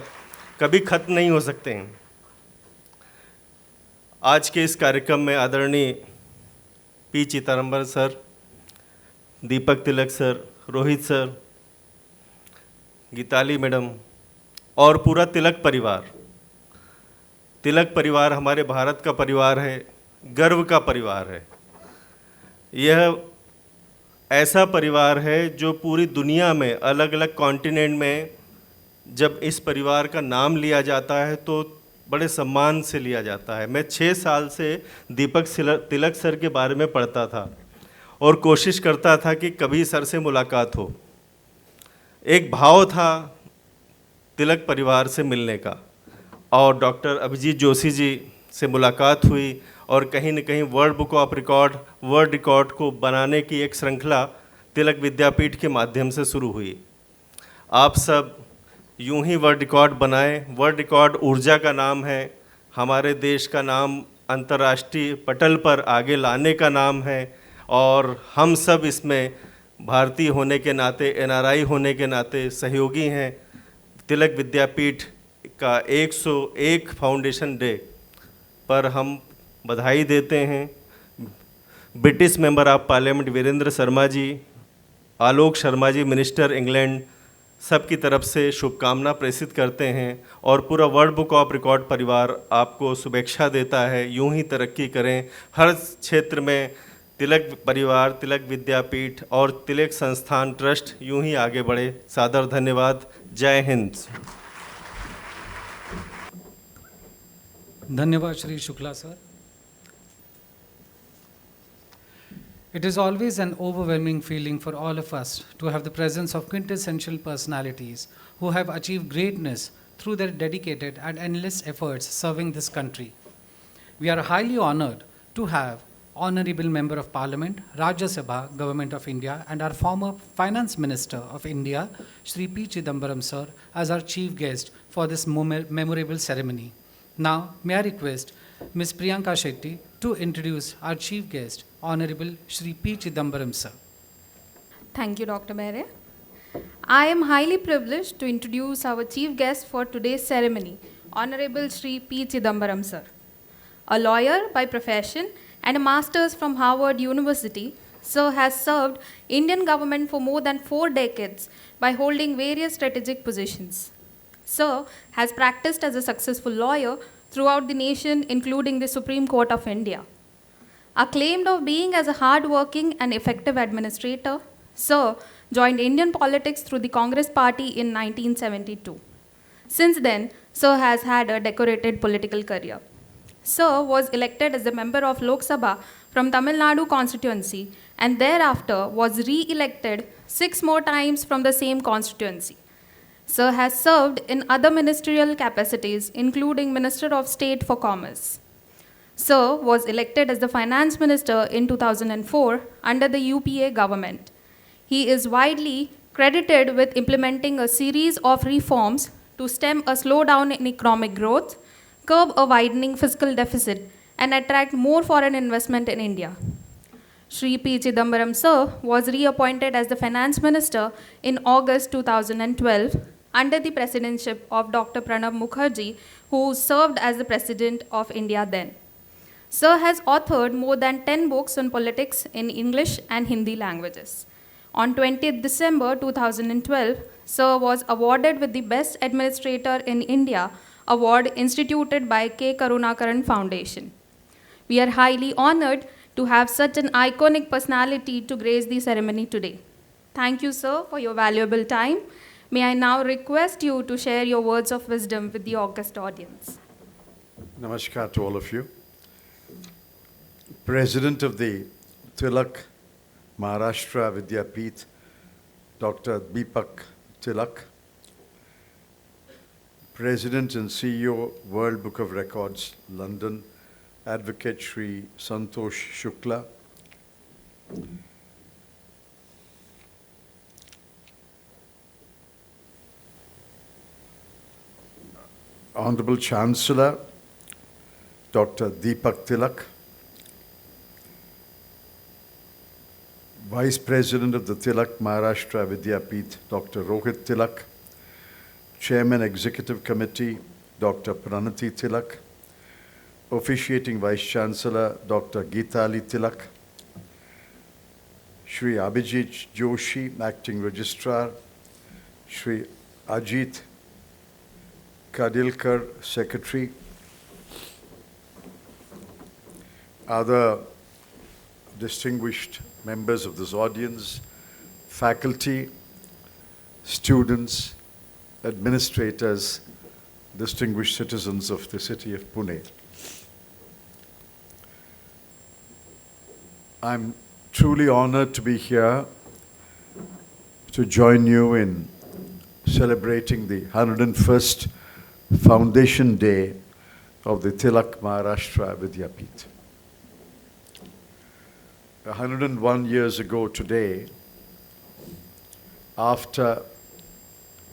कभी खत्म नहीं हो सकते हैं. आज के इस कार्यक्रम में आदरणीय P Chidambaram sir, Deepak Tilak sir, Rohit sir, Geetali madam और पूरा तिलक परिवार हमारे भारत का परिवार है, गर्व का परिवार है. यह ऐसा परिवार है जो पूरी दुनिया में अलग अलग कॉन्टिनेंट में जब इस परिवार का नाम लिया जाता है तो बड़े सम्मान से लिया जाता है. मैं 6 साल से दीपक तिलक सर के बारे में पढ़ता था और कोशिश करता था कि कभी सर से मुलाकात हो. एक भाव था तिलक परिवार से मिलने का और डॉक्टर अभिजीत जोशी जी से मुलाकात हुई और कहीं न कहीं वर्ल्ड रिकॉर्ड को बनाने की एक श्रृंखला तिलक विद्यापीठ के माध्यम से शुरू हुई. आप सब यूं ही वर्ल्ड रिकॉर्ड बनाएं. वर्ल्ड रिकॉर्ड ऊर्जा का नाम है, हमारे देश का नाम अंतर्राष्ट्रीय पटल पर आगे लाने का नाम है और हम सब इसमें भारतीय होने के नाते, एनआरआई होने के नाते सहयोगी हैं. तिलक विद्यापीठ का 101 फाउंडेशन डे पर हम बधाई देते हैं. British member of parliament Virendra Sharma ji, Alok Sharma ji minister England, सबकी तरफ से शुभकामना प्रेषित करते हैं और पूरा वर्ल्ड बुक ऑफ रिकॉर्ड परिवार आपको शुभेच्छा देता है. यूं ही तरक्की करें, हर क्षेत्र में तिलक परिवार, तिलक विद्यापीठ और तिलक संस्थान ट्रस्ट यूं ही आगे बढ़े. सादर धन्यवाद. जय हिंद. धन्यवाद Shri Shukla sir. It is always an overwhelming feeling for all of us to have the presence of quintessential personalities who have achieved greatness through their dedicated and endless efforts serving this country. We are highly honored to have Honorable Member of Parliament, Rajya Sabha, Government of India, and our former Finance Minister of India, Shri P. Chidambaram sir, as our chief guest for this memorable ceremony. Now, may I request Ms. Priyanka Shetty to introduce our chief guest, Honorable Shri P. Chidambaram sir. Thank you, Dr. Mere. I am highly privileged to introduce our chief guest for today's ceremony, Honorable Shri P. Chidambaram sir. A lawyer by profession and a master's from Harvard University, sir has served Indian government for more than 4 decades by holding various strategic positions. Sir has practiced as a successful lawyer throughout the nation, including the Supreme Court of India. Acclaimed of being as a hard-working and effective administrator, Sir joined Indian politics through the Congress Party in 1972. Since then, Sir has had a decorated political career. Sir was elected as a member of Lok Sabha from Tamil Nadu constituency and thereafter was re-elected 6 more times from the same constituency. Sir has served in other ministerial capacities, including Minister of State for Commerce. Sir was elected as the Finance Minister in 2004 under the UPA government. He is widely credited with implementing a series of reforms to stem a slowdown in economic growth, curb a widening fiscal deficit, and attract more foreign investment in India. Shri P. Chidambaram sir was reappointed as the Finance Minister in August 2012 under the presidency of Dr. Pranab Mukherjee, who served as the President of India then. Sir has authored more than 10 books on politics in English and Hindi languages. On 20th December 2012, Sir was awarded with the Best Administrator in India award instituted by K. Karunakaran Foundation. We are highly honored to have such an iconic personality to grace the ceremony today. Thank you, sir, for your valuable time. May I now request you to share your words of wisdom with the august audience. Namaskar to all of you. President of the Tilak Maharashtra Vidyapeeth, Dr. Deepak Tilak. President and CEO, World Book of Records, London, Advocate Shri Santosh Shukla. Honorable Chancellor, Dr. Deepak Tilak. Vice President of the Tilak Maharashtra Vidyapeeth, Dr. Rohit Tilak. Chairman Executive Committee, Dr. Pranati Tilak. Officiating Vice Chancellor, Dr. Geetali Tilak. Shri Abhijit Joshi, Acting Registrar. Shri Ajit Kadilkar, Secretary. Other distinguished members of this audience, faculty, students, administrators, distinguished citizens of the city of Pune. I'm truly honored to be here to join you in celebrating the 101st Foundation Day of the Tilak Maharashtra Vidyapeeth. 101 years ago today, after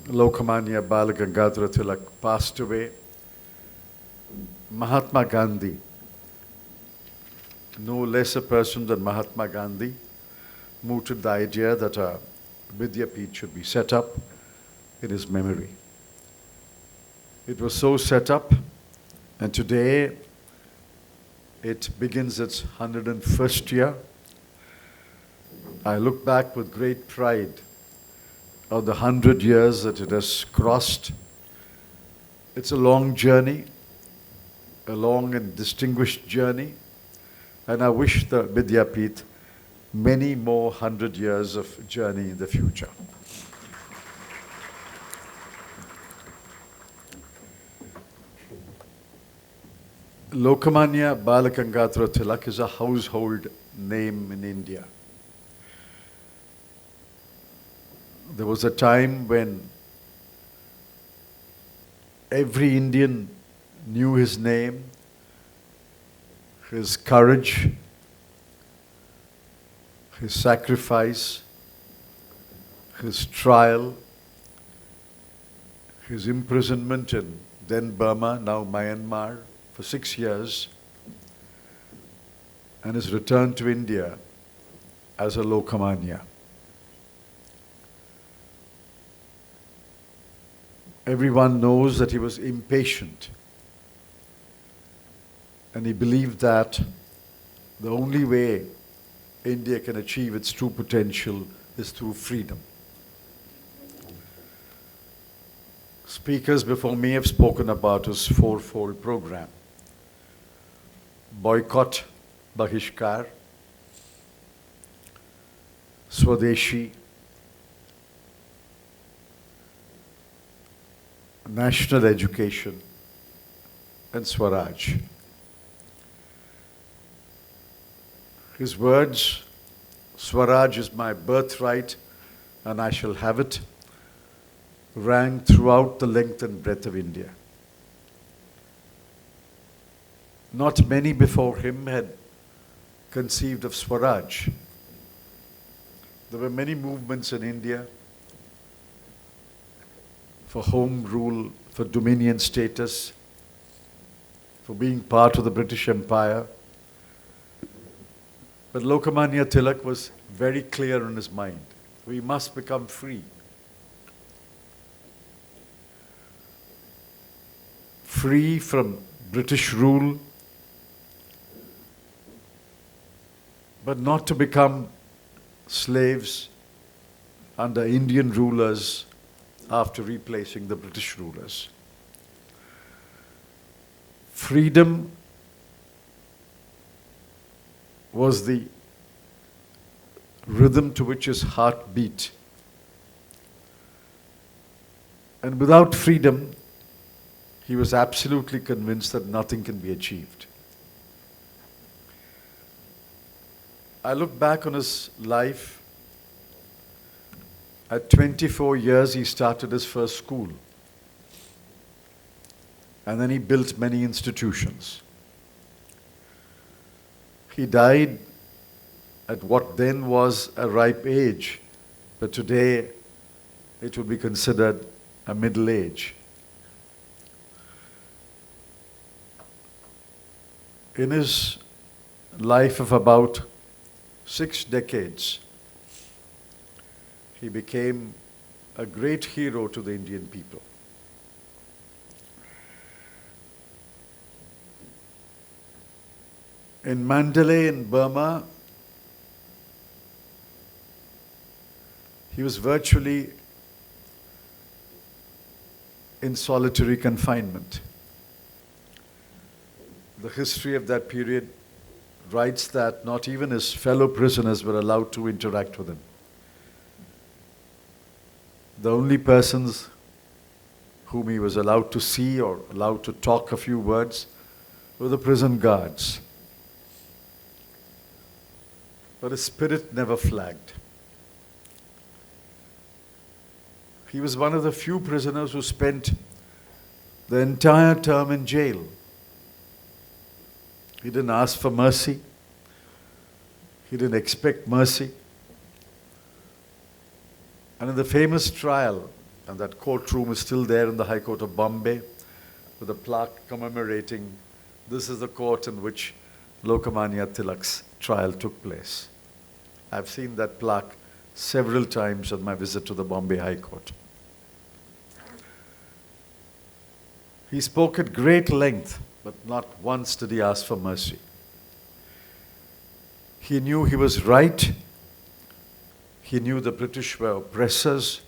Lokmanya Balagangadhara Tilak passed away, Mahatma Gandhi, no less a person than Mahatma Gandhi, mooted the idea that a Vidyapeeth should be set up in his memory. It was so set up, and today it begins its 101st year. I look back with great pride on the 100 years that it has crossed. It's a long journey, a long and distinguished journey, and I wish the Vidyapeeth many more 100 years of journey in the future. Lokmanya Balagangadhara Tilak is a household name in India. There was a time when every Indian knew his name, his courage, his sacrifice, his trial, his imprisonment in then Burma, now Myanmar, for 6 years, and his return to India as a Lokmanya. Everyone knows that he was impatient, and he believed that the only way India can achieve its true potential is through freedom. Speakers before me have spoken about his fourfold program: boycott, bahishkar, Swadeshi, national education, and Swaraj. His words, "Swaraj is my birthright and I shall have it," rang throughout the length and breadth of India. Not many before him had conceived of Swaraj. There were many movements in India for home rule, for dominion status, for being part of the British Empire. But Lokmanya Tilak was very clear in his mind. We must become free. Free from British rule, but not to become slaves under Indian rulers after replacing the British rulers. Freedom was the rhythm to which his heart beat. And without freedom, he was absolutely convinced that nothing can be achieved. I look back on his life. At 24 years, he started his first school. And then he built many institutions. He died at what then was a ripe age, but today it would be considered a middle age. In his life of about 6 decades, he became a great hero to the Indian people. In Mandalay in Burma, he was virtually in solitary confinement. The history of that period writes that not even his fellow prisoners were allowed to interact with him. The only persons whom he was allowed to see or allowed to talk a few words were the prison guards. But his spirit never flagged. He was one of the few prisoners who spent the entire term in jail. He didn't ask for mercy. He didn't expect mercy. And in the famous trial, and that courtroom is still there in the High Court of Bombay, with a plaque commemorating, this is the court in which Lokmanya Tilak's trial took place. I've seen that plaque several times on my visit to the Bombay High Court. He spoke at great length, but not once did he ask for mercy. He knew he was right. He knew the British were oppressors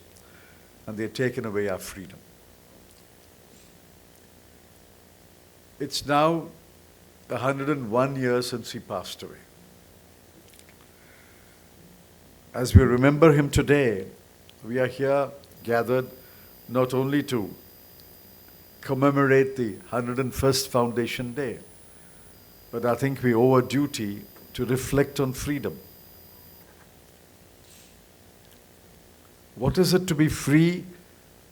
and they had taken away our freedom. It's now 101 years since he passed away. As we remember him today, we are here gathered not only to commemorate the 101st Foundation Day, but I think we owe a duty to reflect on freedom. What is it to be free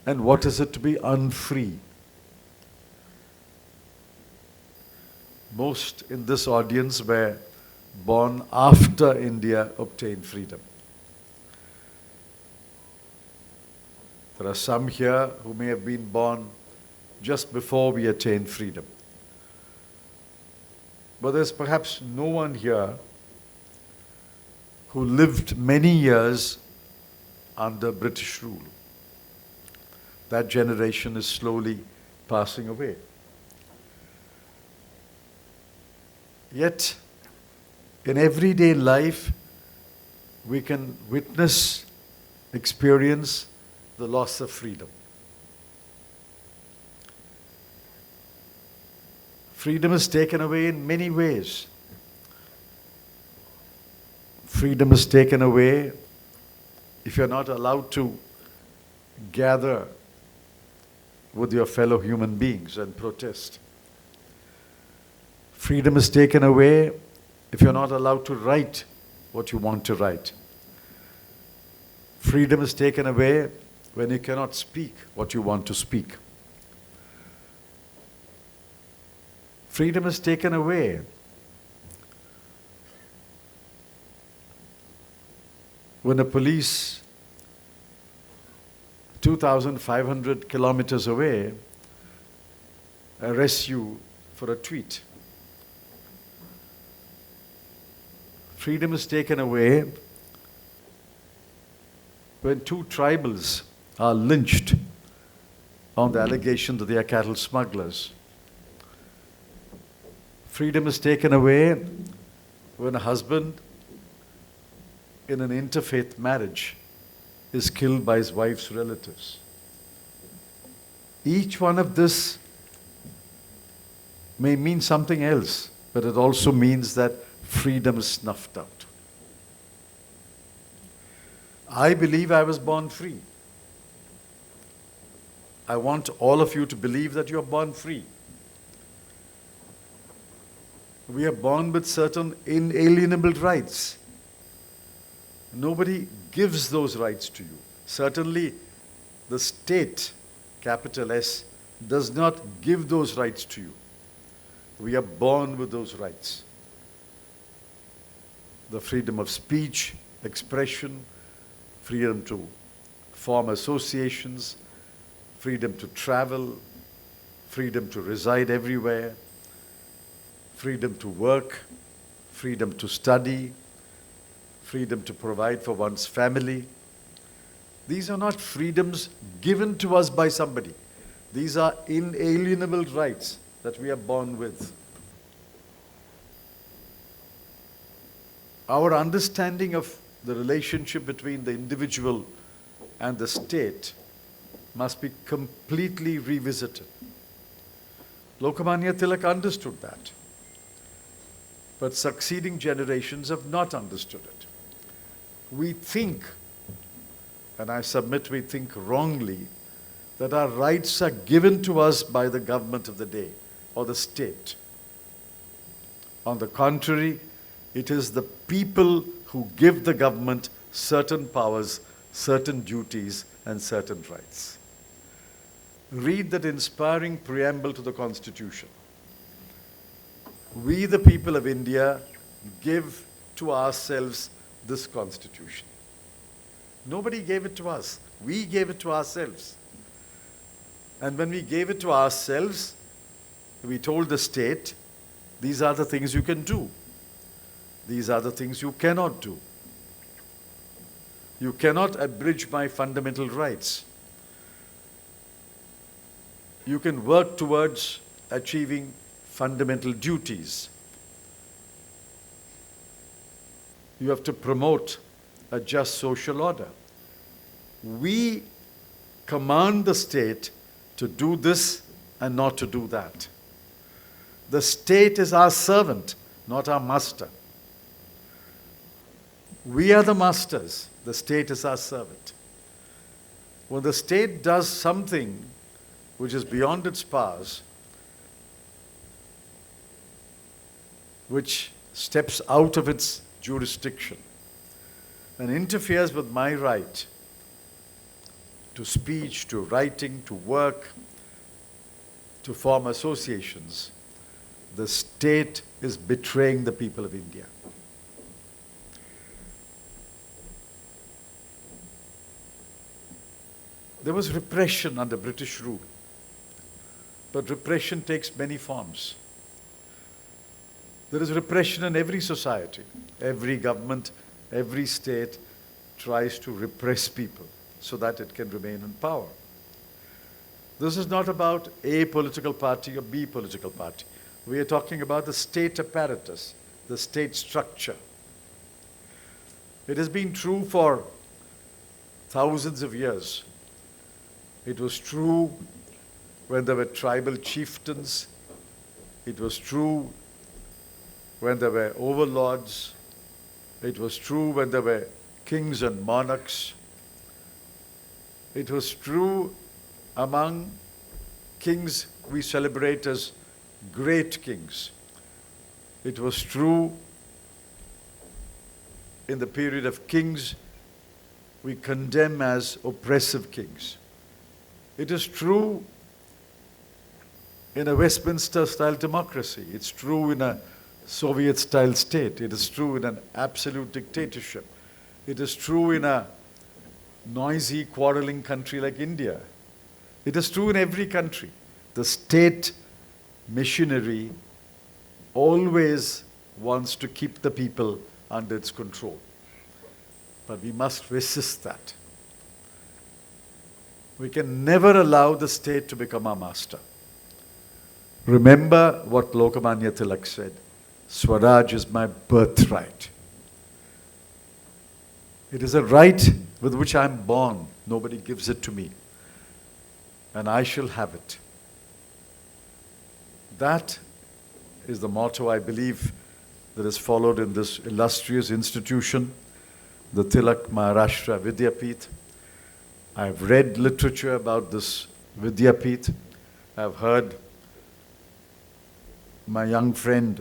and what is it to be unfree? Most in this audience were born after India obtained freedom. There are some here who may have been born just before we attained freedom. But there's perhaps no one here who lived many years under British rule. That generation is slowly passing away. Yet, in everyday life, we can witness, experience the loss of freedom. Freedom is taken away in many ways. Freedom is taken away if you're not allowed to gather with your fellow human beings and protest. Freedom is taken away if you're not allowed to write what you want to write. Freedom is taken away when you cannot speak what you want to speak. Freedom is taken away when a police 2,500 kilometers away arrests you for a tweet. Freedom is taken away when two tribals are lynched on the allegation that they are cattle smugglers. Freedom is taken away when a husband in an interfaith marriage is killed by his wife's relatives. Each one of this may mean something else, but it also means that freedom is snuffed out. I believe I was born free. I want all of you to believe that you are born free. We are born with certain inalienable rights. Nobody gives those rights to you. Certainly, the state, capital S, does not give those rights to you. We are born with those rights. The freedom of speech, expression, freedom to form associations, freedom to travel, freedom to reside everywhere, freedom to work, freedom to study, freedom to provide for one's family. These are not freedoms given to us by somebody. These are inalienable rights that we are born with. Our understanding of the relationship between the individual and the state must be completely revisited. Lokmanya Tilak understood that, but succeeding generations have not understood it. We think, and I submit we think wrongly, that our rights are given to us by the government of the day or the state. On the contrary, it is the people who give the government certain powers, certain duties, and certain rights. Read that inspiring preamble to the Constitution. We, the people of India, give to ourselves this Constitution. Nobody gave it to us. We gave it to ourselves. And when we gave it to ourselves, we told the state, these are the things you can do. These are the things you cannot do. You cannot abridge my fundamental rights. You can work towards achieving fundamental duties. You have to promote a just social order. We command the state to do this and not to do that. The state is our servant, not our master. We are the masters. The state is our servant. When the state does something which is beyond its powers, which steps out of its jurisdiction and interferes with my right to speech, to writing, to work, to form associations, the state is betraying the people of India. There was repression under British rule. But repression takes many forms. There is repression in every society. Every government, every state tries to repress people so that it can remain in power. This is not about A political party or B political party. We are talking about the state apparatus, the state structure. It has been true for thousands of years. It was true when there were tribal chieftains. It was true when there were overlords. It was true when there were kings and monarchs. It was true among kings we celebrate as great kings. It was true in the period of kings we condemn as oppressive kings. It is true in a Westminster-style democracy. It's true in a Soviet-style state. It is true in an absolute dictatorship. It is true in a noisy, quarreling country like India. It is true in every country. The state machinery always wants to keep the people under its control. But we must resist that. We can never allow the state to become our master. Remember what Lokmanya Tilak said, Swaraj is my birthright. It is a right with which I am born. Nobody gives it to me. And I shall have it. That is the motto, I believe, that is followed in this illustrious institution, the Tilak Maharashtra Vidyapeeth. I have read literature about this Vidyapeeth. I have heard my young friend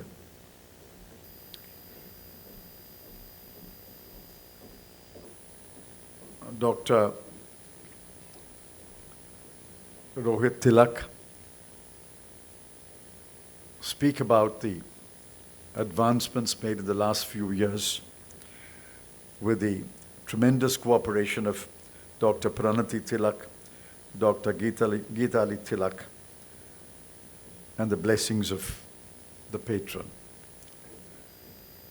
Dr. Rohit Tilak speak about the advancements made in the last few years with the tremendous cooperation of Dr. Pranati Tilak, Dr. Geetali Tilak, and the blessings of the patron.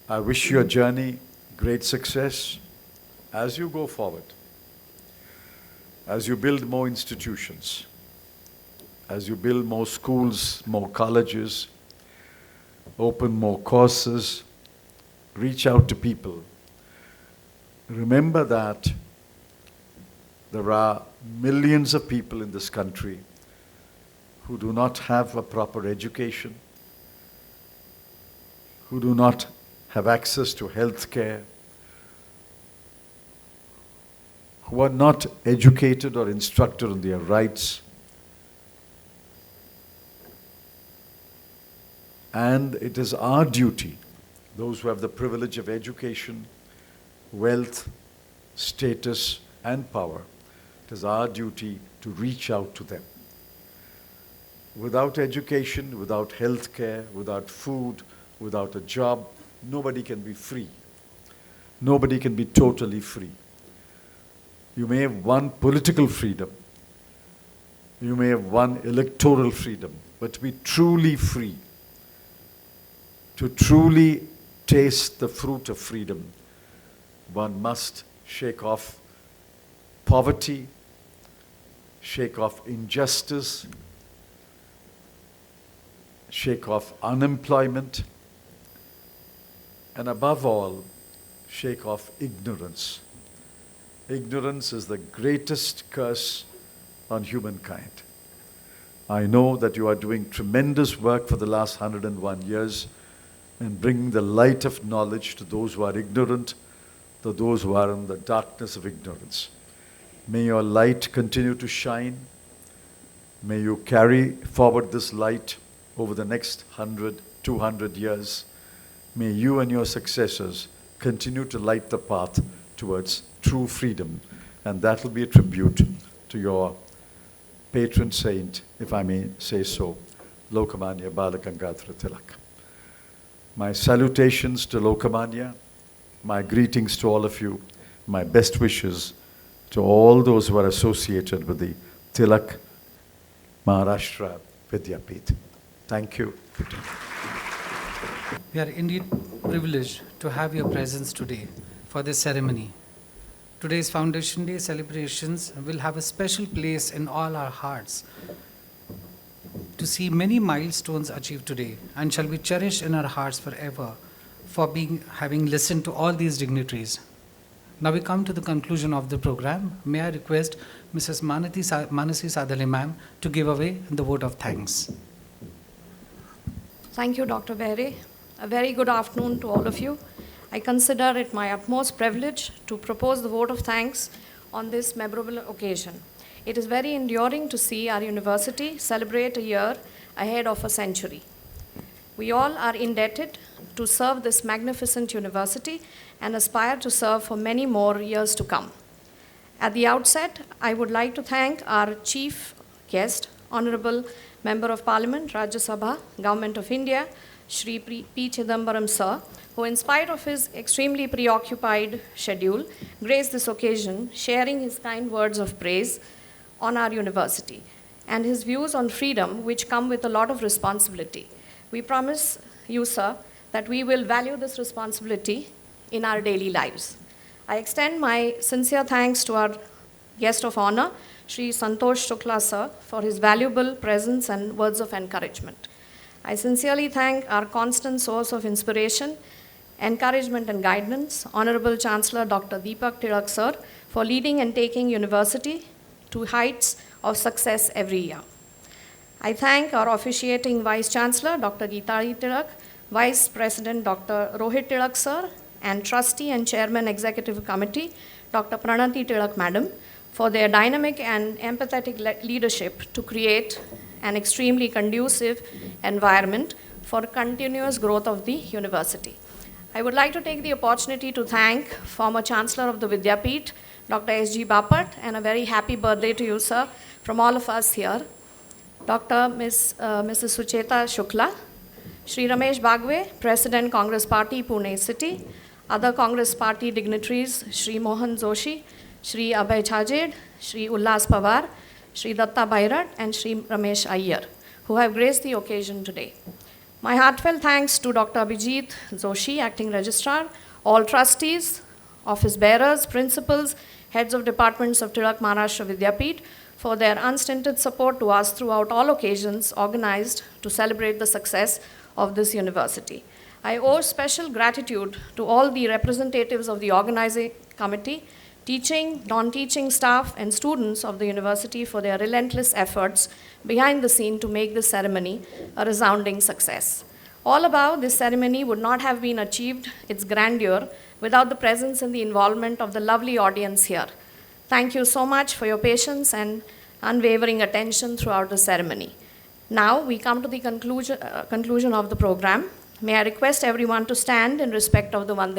I wish your journey great success as you go forward, as you build more institutions, as you build more schools, more colleges, open more courses, reach out to people. Remember that there are millions of people in this country who do not have a proper education, who do not have access to health care, who are not educated or instructed on their rights. And it is our duty, those who have the privilege of education, wealth, status, and power, it is our duty to reach out to them. Without education, without health care, without food, without a job, nobody can be free. Nobody can be totally free. You may have won political freedom. You may have won electoral freedom. But to be truly free, to truly taste the fruit of freedom, one must shake off poverty, shake off injustice, shake off unemployment, and above all, shake off ignorance. Ignorance is the greatest curse on humankind. I know that you are doing tremendous work for the last 101 years in bringing the light of knowledge to those who are ignorant, to those who are in the darkness of ignorance. May your light continue to shine. May you carry forward this light over the next 100, 200 years. May you and your successors continue to light the path towards true freedom. And that will be a tribute to your patron saint, if I may say so, Lokmanya Balagangadhara Tilak. My salutations to Lokmanya, my greetings to all of you, my best wishes to to all those who are associated with the Tilak Maharashtra Vidyapeeth. Thank you. We are indeed privileged to have your presence today for this ceremony. Today's Foundation Day celebrations will have a special place in all our hearts to see many milestones achieved today and shall be cherished in our hearts forever for having listened to all these dignitaries. Now we come to the conclusion of the program. May I request Mrs. Manasi Sadale ma'am to give away the vote of thanks. Thank you, Dr. Behre. A very good afternoon to all of you. I consider it my utmost privilege to propose the vote of thanks on this memorable occasion. It is very enduring to see our university celebrate a year ahead of a century. We all are indebted to serve this magnificent university and aspire to serve for many more years to come. At the outset, I would like to thank our chief guest, Honorable Member of Parliament, Rajya Sabha, Government of India, Shri P. Chidambaram sir, who in spite of his extremely preoccupied schedule, graced this occasion, sharing his kind words of praise on our university and his views on freedom, which come with a lot of responsibility. We promise you, sir, that we will value this responsibility in our daily lives. I extend my sincere thanks to our guest of honor, Shri Santosh Shukla sir, for his valuable presence and words of encouragement. I sincerely thank our constant source of inspiration, encouragement and guidance, Honorable Chancellor Dr. Deepak Tilak sir, for leading and taking university to heights of success every year. I thank our officiating Vice Chancellor Dr. Geetali Tilak, Vice President Dr. Rohit Tilak sir, and Trustee and Chairman Executive Committee Dr. Pranati Tilak Madam for their dynamic and empathetic leadership to create an extremely conducive environment for continuous growth of the university. I would like to take the opportunity to thank former Chancellor of the Vidyapeeth, Dr. S.G. Bapat, and a very happy birthday to you, sir, from all of us here. Mrs. Sucheta Shukla, Shri Ramesh Bagwe, President, Congress Party, Pune City, other Congress Party dignitaries, Shri Mohan Joshi, Shri Abhay Chajed, Shri Ullas Pawar, Shri Datta Bairat, and Shri Ramesh Iyer, who have graced the occasion today. My heartfelt thanks to Dr. Abhijit Joshi, Acting Registrar, all trustees, office bearers, principals, heads of departments of Tilak Maharashtra Vidyapeeth for their unstinted support to us throughout all occasions organized to celebrate the success of this university. I owe special gratitude to all the representatives of the organizing committee, teaching, non-teaching staff, and students of the university for their relentless efforts behind the scene to make this ceremony a resounding success. All above, this ceremony would not have been achieved its grandeur without the presence and the involvement of the lovely audience here. Thank you so much for your patience and unwavering attention throughout the ceremony. Now we come to the conclusion of the program. May I request everyone to stand in respect of the Vande.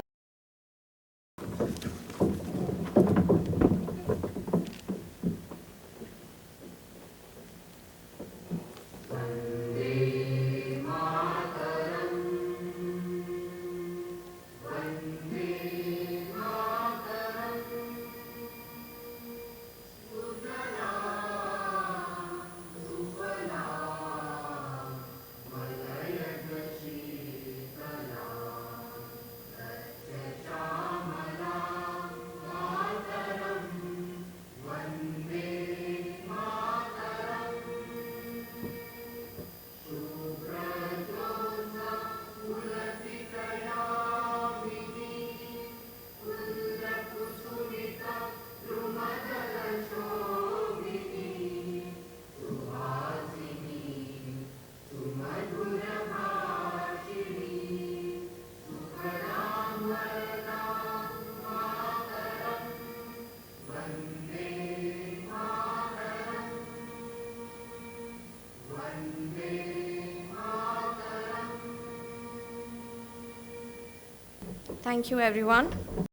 Thank you, everyone.